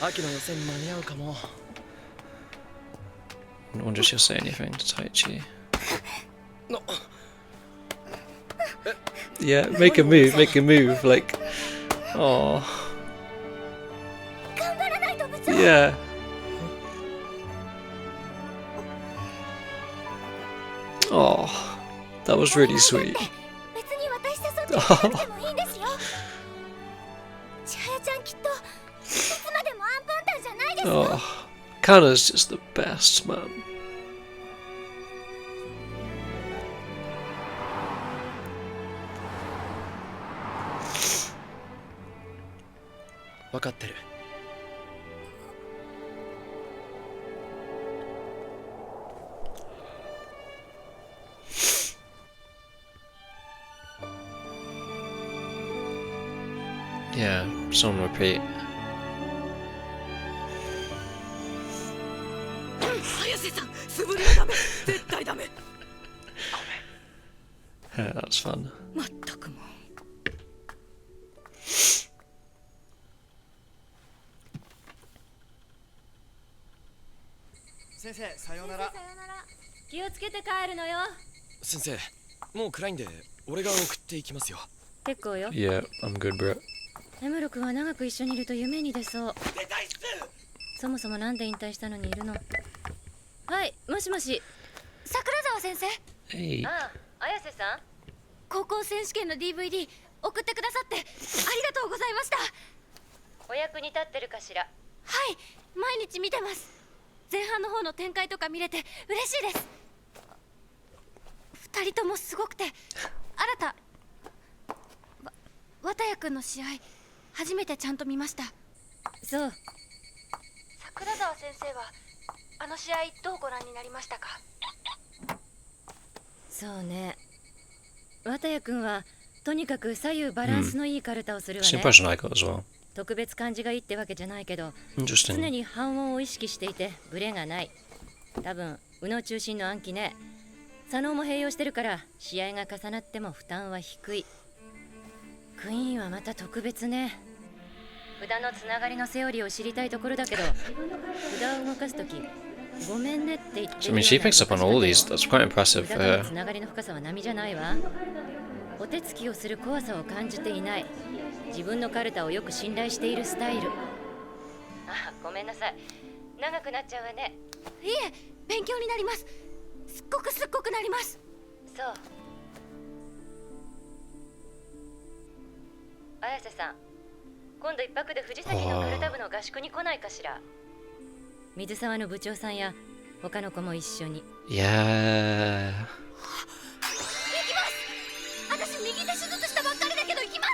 秋の予選に間に合うかも。 I wonder if she'll say anything to Taichi. No. Yeah, make a move, make a move, like. Oh. Yeah. Oh, that was really sweet. 別に私誘ってなくてもいいんですよ。千早ちゃんきっといつまでもアンパンタンじゃないですよ。 Oh, Kanna's just the best, man. 分かってる。Yeah, just on repeat. 早瀬さん、素振りはダメ。絶対ダメ。 Yeah, that's fun. まったくもう。先生、さようなら。気をつけて帰るのよ。先生、もう暗いんで俺が送っていきますよ。結構よ。 Yeah, I'm good, bro. エムロ君は長く一緒にいると夢に出そう。そもそもなんで引退したのにいるの？はい、もしもし。桜沢先生。Hey. ああ、綾瀬さん。高校選手権の DVD 送ってくださってありがとうございました。お役に立ってるかしら？はい、毎日見てます。前半の方の展開とか見れて嬉しいです。二人ともすごくて。新綿谷君の試合初めてちゃんと見ました。そう。桜沢先生はあの試合どうご覧になりましたか？そうね。綿谷君はとにかく左右バランスのいいカルタをするわ It's the ね。impression I got as well. 特別感じがいいってわけじゃないけど、 Interesting. 常に半音を意識していてブレがない。多分右脳中心の暗記ね。左脳も併用してるから試合が重なっても負担は低い。クイーンはまた特別ね。札のつながりのセオリーを知りたいところだけど、札を動かすときごめんねって言って So, I mean, she picks up on all these. That's quite impressive for だから her. つながりの深さは波じゃないわ。お手つきをする怖さを感じていない。自分のカルタをよく信頼しているスタイル。あ、ごめんなさい。長くなっちゃうわね。いえ、勉強になります。すっごくなります。そう。綾瀬さん、今度一泊で藤崎のカルタ部の合宿に来ないかしら。水沢の部長さんや他の子も一緒に。Yeah. 行きます。私右手手術したばっかりだけど行きま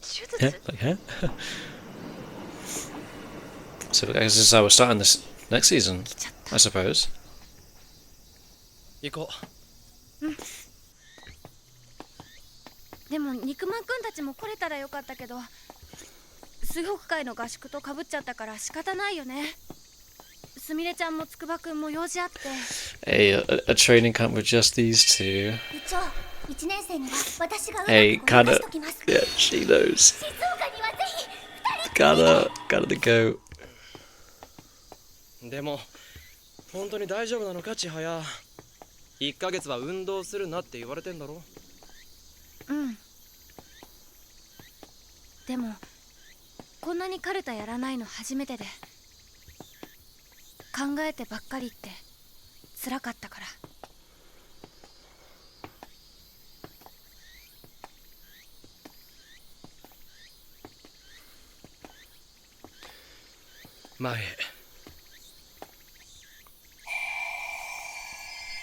す。手 Yeah, 術 like her. So I guess this is how we're starting this next season, I suppose. 行こでも肉まんくんたちも来れたらよかったけど、水北会の合宿とかぶっちゃったから仕方ないよね。すみれちゃんもつくばくんも用事あって。A training camp with just these two. 部長、1年生には私が Hey, うまくごまか kinda. しときます。 Yeah, she knows. 静岡にはぜひGotta go. う。でも本当に大丈夫なのか千早。1ヶ月は運動するなって言われてんだろ。うん。でもこんなにカルタやらないの初めてで、考えてばっかりって辛かったから。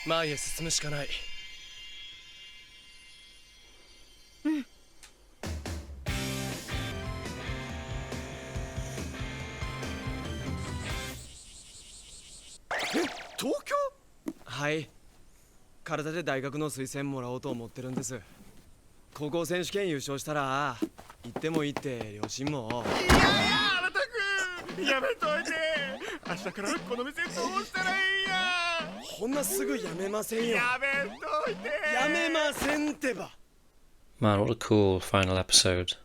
前へ進むしかない。うん。東京？はい。体で大学の推薦もらおうと思ってるんです。高校選手権優勝したら行ってもいいって両親も。いやー、あなたくんやめといて。明日からこの店どうしたらいいや。こんなすぐやめませんよ。やめといて。やめませんってば。 Man, what a cool final episode.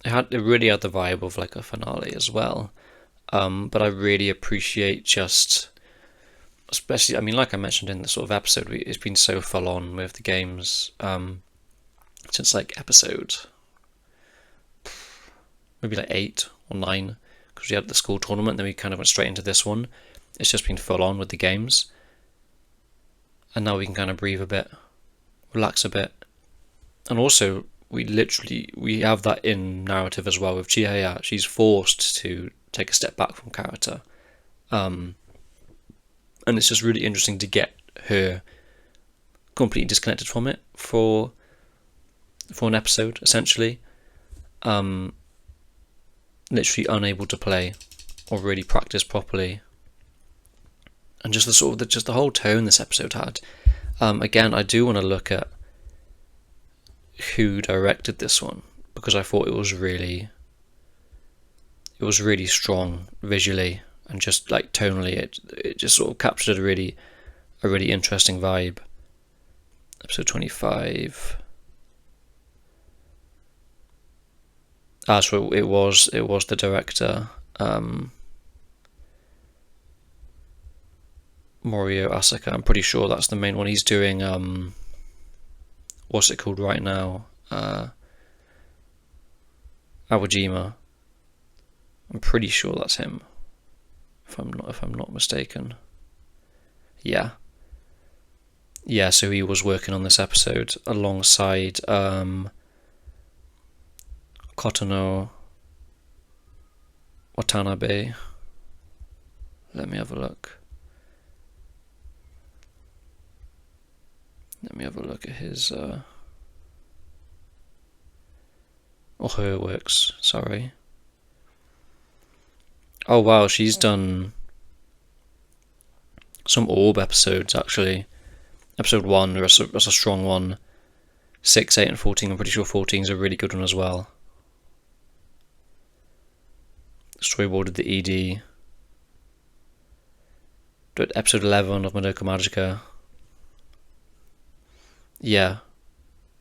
It really had the vibe of like a finale as well. But I really appreciate just, especially, I mean, like I mentioned in the sort of episode, it's been so full on with the games since like episode maybe like 8 or 9, because we had the school tournament, then we kind of went straight into this one. It's just been full on with the games, and now we can kind of breathe a bit, relax a bit, and also we have that in narrative as well with Chihaya. She's forced to take a step back from character, and it's just really interesting to get her completely disconnected from it for an episode, essentially. Literally unable to play or really practice properly, and just the sort of just the whole tone this episode had. Again, I do want to look at who directed this one, because I thought it was really strong visually, and just like tonally it just sort of captured a really interesting vibe. Episode 25. So it was the director, Morio Asaka. I'm pretty sure that's the main one. He's doing what's it called right now? Awajima. I'm pretty sure that's him. If I'm not mistaken. Yeah. Yeah, so he was working on this episode alongside Kotono Watanabe. Let me have a look. Let me have a look at his or her works, sorry. Oh wow, she's done some Orb episodes actually. Episode 1, that's a strong one. 6, 8 and 14, I'm pretty sure 14 is a really good one as well. Storyboarded the ED. Did episode 11 of Madoka Magica. Yeah,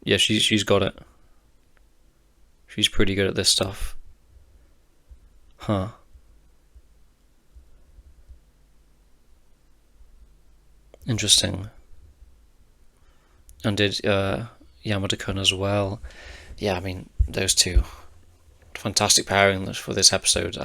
she's got it. She's pretty good at this stuff. Huh. Interesting. And did Yamada-kun as well. Yeah, I mean, those two. Fantastic pairing for this episode.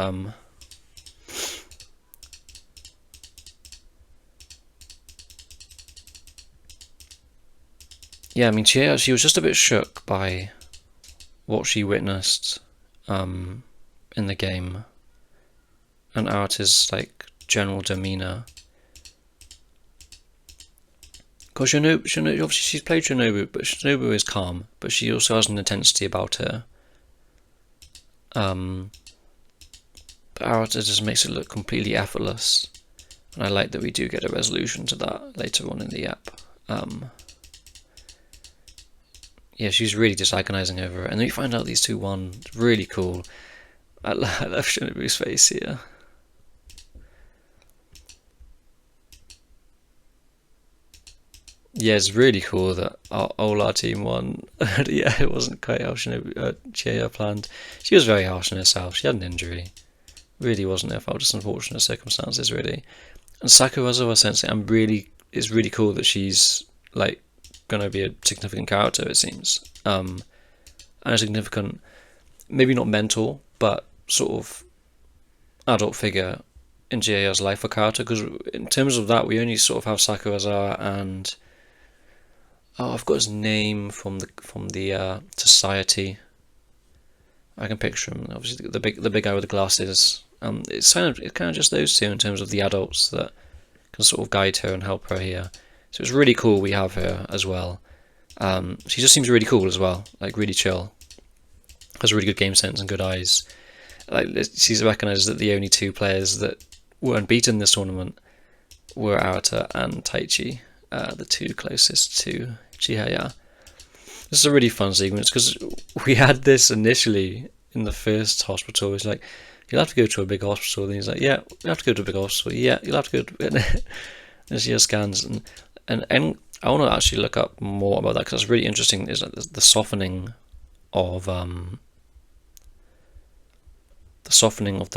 Yeah, I mean, she was just a bit shook by what she witnessed in the game, and Arata's like general demeanor. Because Shinobu, obviously she's played Shinobu, but Shinobu is calm, but she also has an intensity about her. But Arata just makes it look completely effortless, and I like that we do get a resolution to that later on in the app. Yeah, she's really just agonizing over it, and then we find out these two won. Really cool. I love Shinobu's face here. Yeah, it's really cool that all our team won. Yeah, it wasn't quite how Chihaya planned. She was very harsh on herself. She had an injury. Really wasn't her fault, just unfortunate circumstances, really. And Sakurazawa Sensei, it's really cool that she's like gonna be a significant character, it seems. And a significant, maybe not mentor, but sort of adult figure in Chihaya's life for character. Because in terms of that, we only sort of have Sakurazawa and I've got his name from the society. I can picture him. Obviously, the big guy with the glasses. It's kind of just those two in terms of the adults that can sort of guide her and help her here. So it's really cool we have her as well. She just seems really cool as well, like really chill. Has really good game sense and good eyes. Like she's recognised that the only two players that were unbeaten this tournament were Arata and Taichi, the two closest to Chihaya. This is a really fun sequence because we had this initially in the first hospital. It's like, you'll have to go to a big hospital. And he's like, yeah, you'll have to go to a big hospital. Yeah, you'll have to go to... And she has scans. And I want to actually look up more about that because it's really interesting. Is the softening of the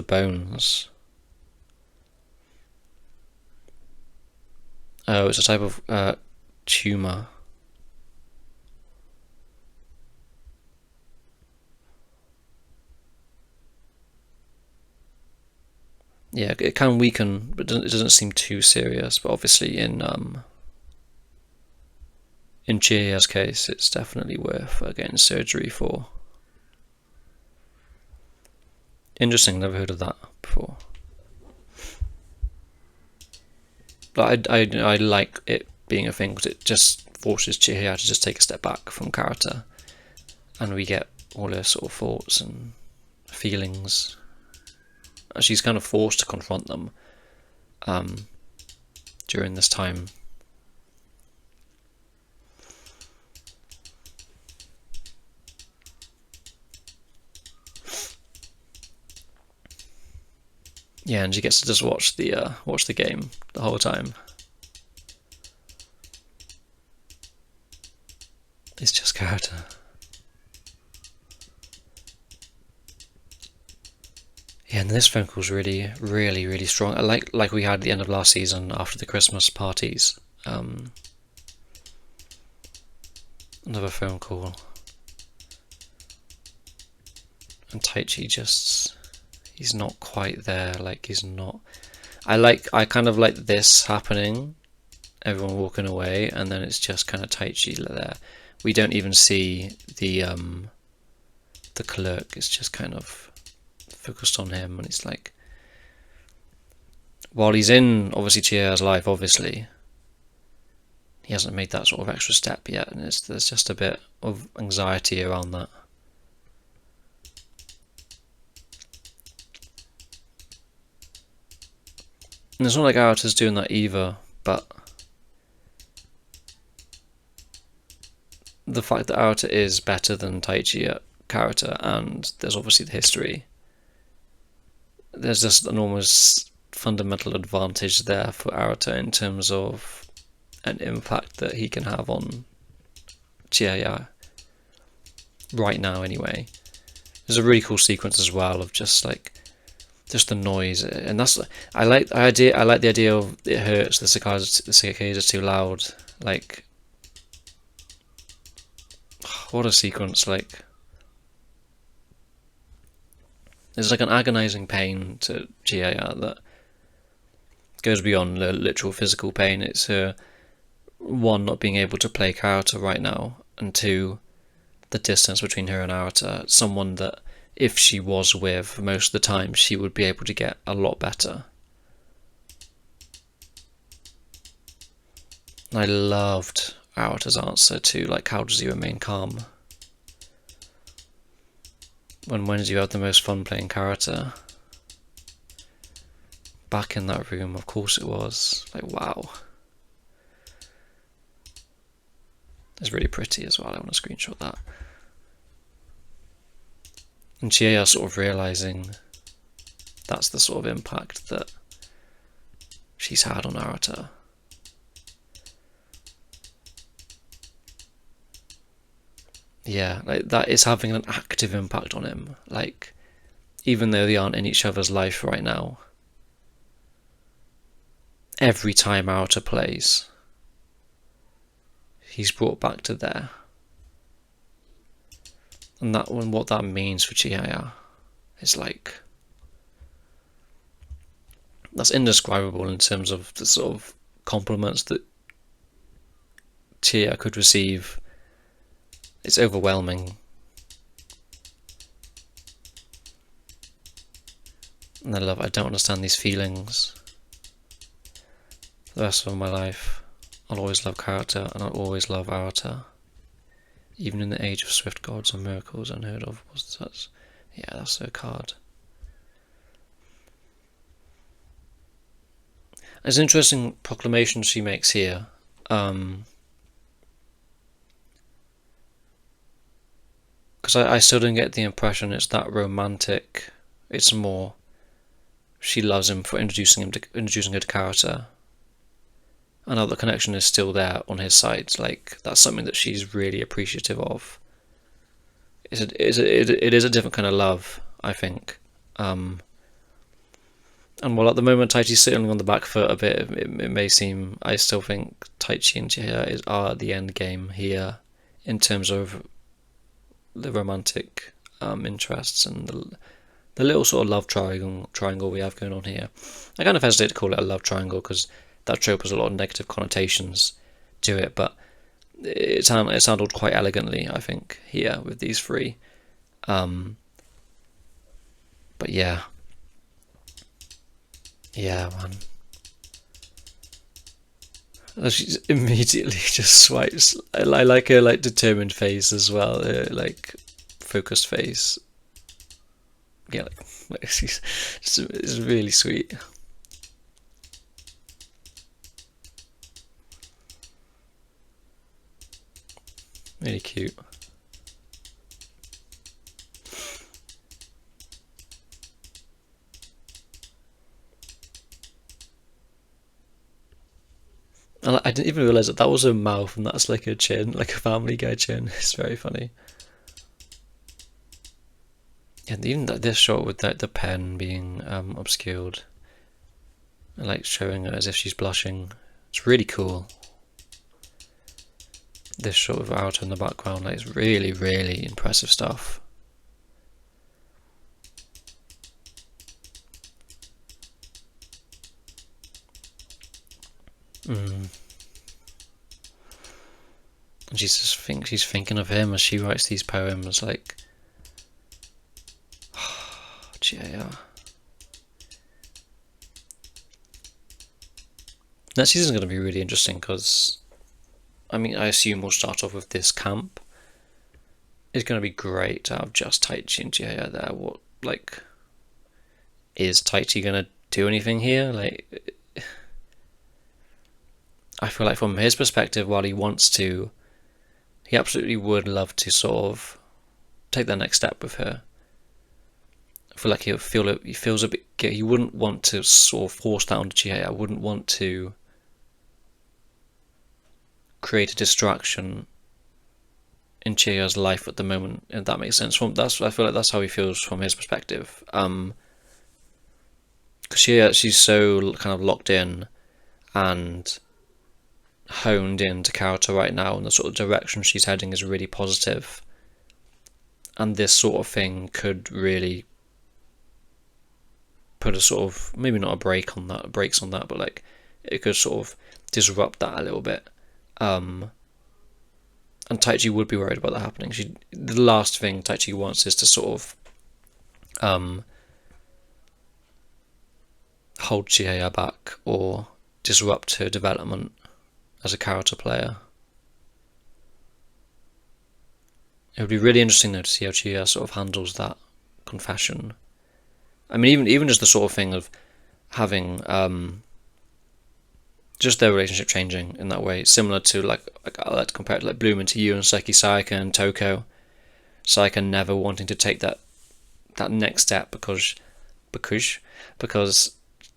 bones. Oh, it's a type of tumor. Yeah, it can weaken, but it doesn't seem too serious. But obviously, in Chihaya's case, it's definitely worth getting surgery for. Interesting, never heard of that before. But I like it being a thing because it just forces Chihaya to just take a step back from character, and we get all her sort of thoughts and feelings. She's kind of forced to confront them during this time. Yeah, and she gets to just watch the game the whole time. It's just character. Yeah, and this phone call's really, really, really strong. I like we had at the end of last season after the Christmas parties. Another phone call. And Taichi he's not quite there, like he's not... I kind of like this happening, everyone walking away, and then it's just kind of Taichi there. We don't even see the clerk, it's just kind of focused on him, and it's like, while he's in obviously Chihaya's life, obviously he hasn't made that sort of extra step yet, and there's just a bit of anxiety around that. And it's not like Arata's doing that either, but the fact that Arata is better than Taichi at character, and there's obviously the history, there's just an almost fundamental advantage there for Arata in terms of an impact that he can have on Chihaya right now anyway. There's a really cool sequence as well of just like just the noise, and that's I like the idea. I like the idea of it hurts. The cicadas are too loud. Like, what a sequence! Like, there's like an agonizing pain to Chihaya that goes beyond the literal physical pain. It's her, one, not being able to play Karata right now, and two, the distance between her and Arata. Someone that, if she was with most of the time, she would be able to get a lot better. I loved Arata's answer to, like, how does he remain calm? When did you have the most fun playing Karata? Back in that room, of course it was. Like, wow. It's really pretty as well. I want to screenshot that. And Chihaya sort of realising that's the sort of impact that she's had on Arata. Yeah, like that is having an active impact on him. Like, even though they aren't in each other's life right now, every time Arata plays, he's brought back to there. And that one, what that means for Chihaya is like, that's indescribable in terms of the sort of compliments that Chihaya could receive. It's overwhelming. And I don't understand these feelings. For the rest of my life, I'll always love Karata and I'll always love Arata. Even in the age of swift gods and miracles unheard of. Yeah, that's her card. There's an interesting proclamation she makes here. Because I still don't get the impression it's that romantic. It's more, she loves him for introducing her to Karata. I know the connection is still there on his side. Like, that's something that she's really appreciative of. It is a different kind of love, I think. And while at the moment Taichi's sitting on the back foot a bit, it may seem, I still think Taichi and Chihaya are the end game here in terms of the romantic interests and the little sort of love triangle we have going on here. I kind of hesitate to call it a love triangle because that trope has a lot of negative connotations to it, but it's handled quite elegantly, I think, here with these three. But yeah, man. She's immediately just swipes. I like her like determined face as well. Her like focused face. Yeah, like it's really sweet. Really cute. And I didn't even realise that was her mouth and that's like her chin, like a Family Guy chin. It's very funny. And even this shot with the pen being obscured, and like showing her as if she's blushing, it's really cool. This shot of Arata in the background, like, it's really, really impressive stuff. And she's thinking of him as she writes these poems, like, yeah. Next season's going to be really interesting because, I mean, I assume we'll start off with this camp. It's going to be great to have just Taichi and Chihaya there. What, like, is Taichi going to do anything here? Like, I feel like from his perspective, while he wants to, he absolutely would love to sort of take that next step with her. I feel like he feels a bit. He wouldn't want to sort of force that onto Chihaya. I wouldn't want to create a distraction in Chihaya's life at the moment, if that makes sense. I feel like that's how he feels from his perspective. because she's so kind of locked in and honed into character right now, and the sort of direction she's heading is really positive. And this sort of thing could really put a sort of, maybe not a brakes on that, but like it could sort of disrupt that a little bit. And Taichi would be worried about that happening. The last thing Taichi wants is to sort of hold Chihaya back or disrupt her development as a character player. It would be really interesting though to see how Chihaya sort of handles that confession. I mean, even just the sort of thing of having just their relationship changing in that way, similar to like I like to compare it to like Bloom into You and Sayaka and Toko. Sayaka never wanting to take that next step because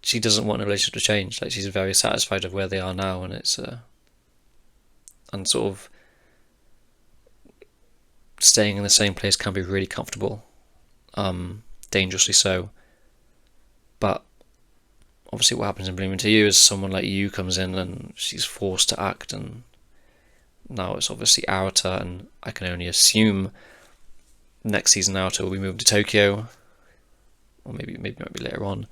she doesn't want a relationship to change. Like she's very satisfied with where they are now, and it's and sort of staying in the same place can be really comfortable, dangerously so. But obviously what happens in Bloom Into You is someone like You comes in and she's forced to act, and now it's obviously Arata, and I can only assume next season Arata will be moved to Tokyo, or maybe it might be later on,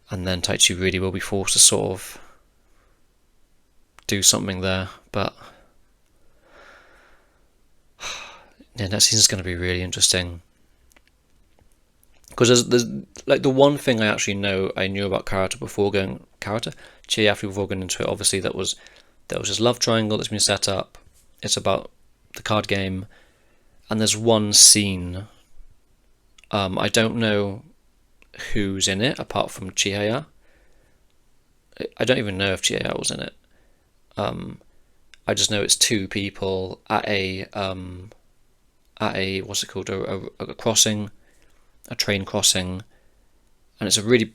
and then Taichi really will be forced to sort of do something there. But yeah, next season's going to be really interesting. Because there's like the one thing I actually knew about Chihayafuru before going into it. Obviously, there was this love triangle that's been set up. It's about the card game, and there's one scene. I don't know who's in it apart from Chihaya. I don't even know if Chihaya was in it. I just know it's two people at a what's it called, a crossing. A train crossing, and it's a really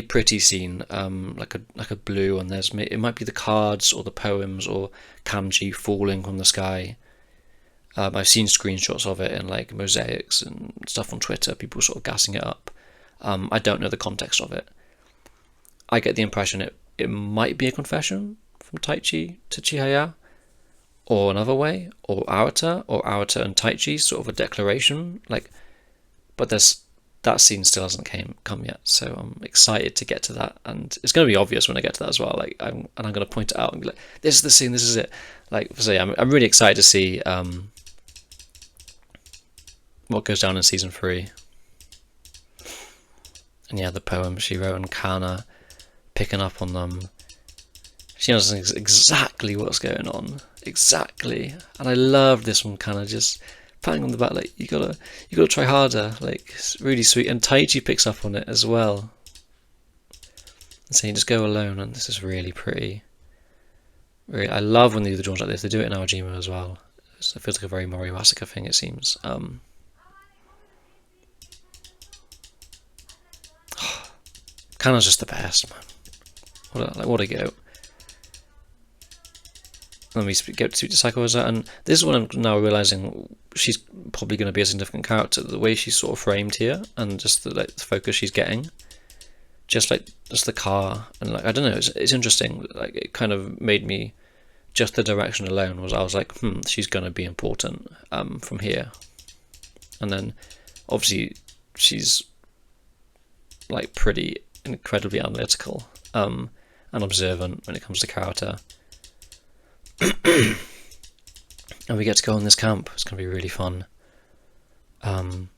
pretty scene, like a blue, and it might be the cards or the poems or kanji falling from the sky. I've seen screenshots of it in like mosaics and stuff on Twitter, people sort of gassing it up. I don't know the context of it. I get the impression it might be a confession from Taichi to Chihaya, or another way, or Arata and Taichi, sort of a declaration, like, but that scene still hasn't come yet, so I'm excited to get to that, and it's going to be obvious when I get to that as well. Like, I'm going to point it out and be like, "This is the scene. This is it." Like, so yeah, I'm really excited to see what goes down in season 3. And yeah, the poem she wrote and Kana picking up on them. She knows exactly what's going on, exactly, and I love this one. Kana just patting on the back, like, you gotta try harder, like, it's really sweet. And Taichi picks up on it as well, and saying just go alone, and this is really pretty. Really, I love when they do the drawings like this. They do it in Aojima as well. So it feels like a very Mori Massacre thing, it seems. Kana's just the best, man. What a go. Then we get to Sakuza, and this is what I'm now realising, she's probably going to be a significant character. The way she's sort of framed here, and just the focus she's getting, just the car, and like, I don't know, it's interesting. Like, it kind of made me, just the direction alone I was like, she's going to be important from here. And then obviously she's like pretty incredibly analytical and observant when it comes to character. And we get to go on this camp. It's going to be really fun. And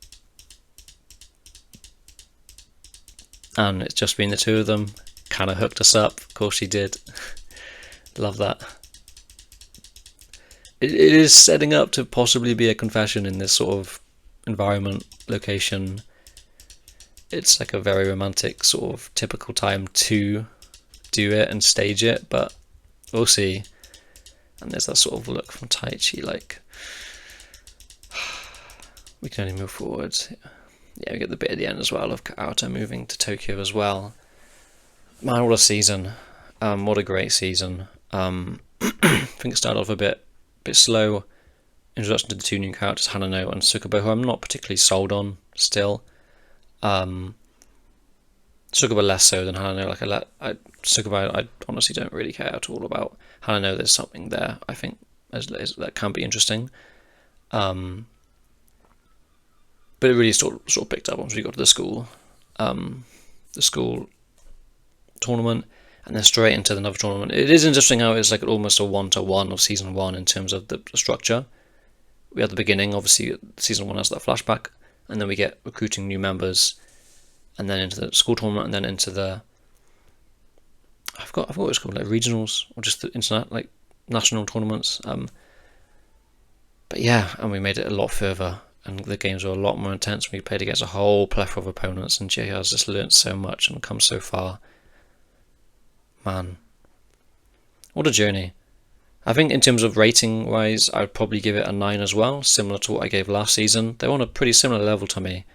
it's just been the two of them. Kind of hooked us up. Of course she did. Love that. It is setting up to possibly be a confession in this sort of environment, location. It's like a very romantic sort of typical time to do it and stage it, but we'll see. And there's that sort of look from Taichi, like, we can only move forward. Yeah, we get the bit at the end as well of Arata moving to Tokyo as well. Man, what a season. What a great season. I think it started off a bit slow. Introduction to the two new characters, Hanano and Tsukubo, who I'm not particularly sold on still. Sukuba less so than Hanano. Sukuba, I honestly don't really care at all about. Hanano, there's something there, I think, that can be interesting. But it really sort of picked up once we got to the school tournament, and then straight into another tournament. It is interesting how it's like almost a 1-to-1 of season 1 in terms of the structure. We had the beginning, obviously season 1 has that flashback, and then we get recruiting new members, and then into the school tournament, and then into the I forgot what it's called, like regionals or just the internet, like national tournaments. But yeah, and we made it a lot further, and the games were a lot more intense. We played against a whole plethora of opponents, and Jay has just learnt so much and come so far. Man, what a journey. I think in terms of rating wise, I'd probably give it a 9 as well, similar to what I gave last season. They're on a pretty similar level to me.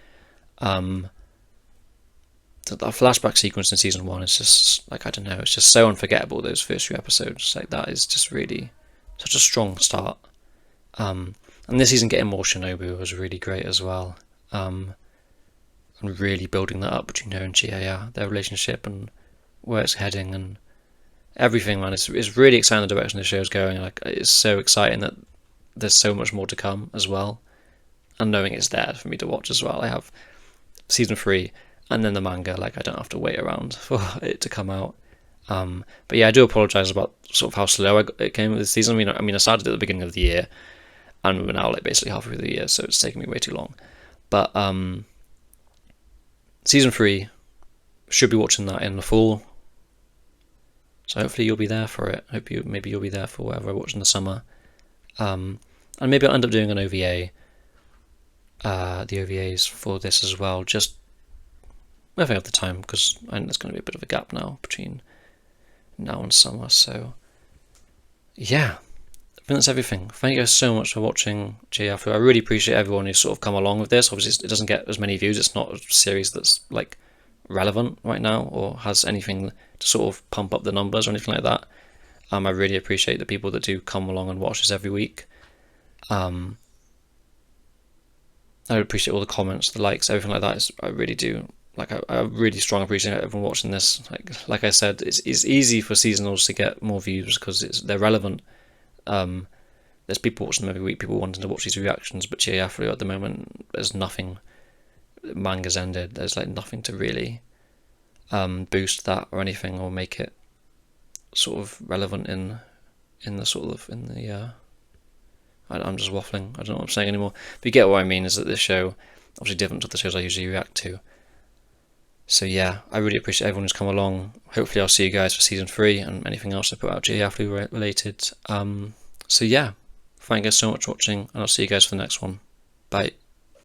That flashback sequence in season 1 is just, like, I don't know, it's just so unforgettable, those first few episodes. Like, that is just really such a strong start. And this season getting more Shinobu was really great as well. And really building that up between her and Chihaya, their relationship and where it's heading and everything, man. It's really exciting the direction the show's going. Like, it's so exciting that there's so much more to come as well. And knowing it's there for me to watch as well. I have season 3 and then the manga, like, I don't have to wait around for it to come out. But yeah, I do apologise about sort of how slow it came with this season. I mean, I started at the beginning of the year, and we're now like basically halfway through the year, so it's taken me way too long. But season 3, should be watching that in the fall. So hopefully you'll be there for it. Maybe you'll be there for whatever I watch in the summer. And maybe I'll end up doing an OVA. The OVAs for this as well, just if I have the time, because I think there's going to be a bit of a gap now between now and summer. So yeah, I think that's everything. Thank you guys so much for watching Chihayafuru. I really appreciate everyone who's sort of come along with this. Obviously it doesn't get as many views, it's not a series that's like relevant right now or has anything to sort of pump up the numbers or anything like that. I really appreciate the people that do come along and watch this every week. I appreciate all the comments, the likes, everything like that. I really do. Like, I really strongly appreciate everyone watching this. Like I said, it's easy for seasonals to get more views because they're relevant. There's people watching them every week, people wanting to watch these reactions, but Chihayafuru at the moment, there's nothing. Manga's ended. There's like nothing to really boost that or anything or make it sort of relevant in the I'm just waffling. I don't know what I'm saying anymore. But you get what I mean, is that this show obviously different to the shows I usually react to. So yeah, I really appreciate everyone who's come along. Hopefully I'll see you guys for season 3 and anything else I put out Chihayafuru related. So yeah, thank you guys so much for watching, and I'll see you guys for the next one. Bye.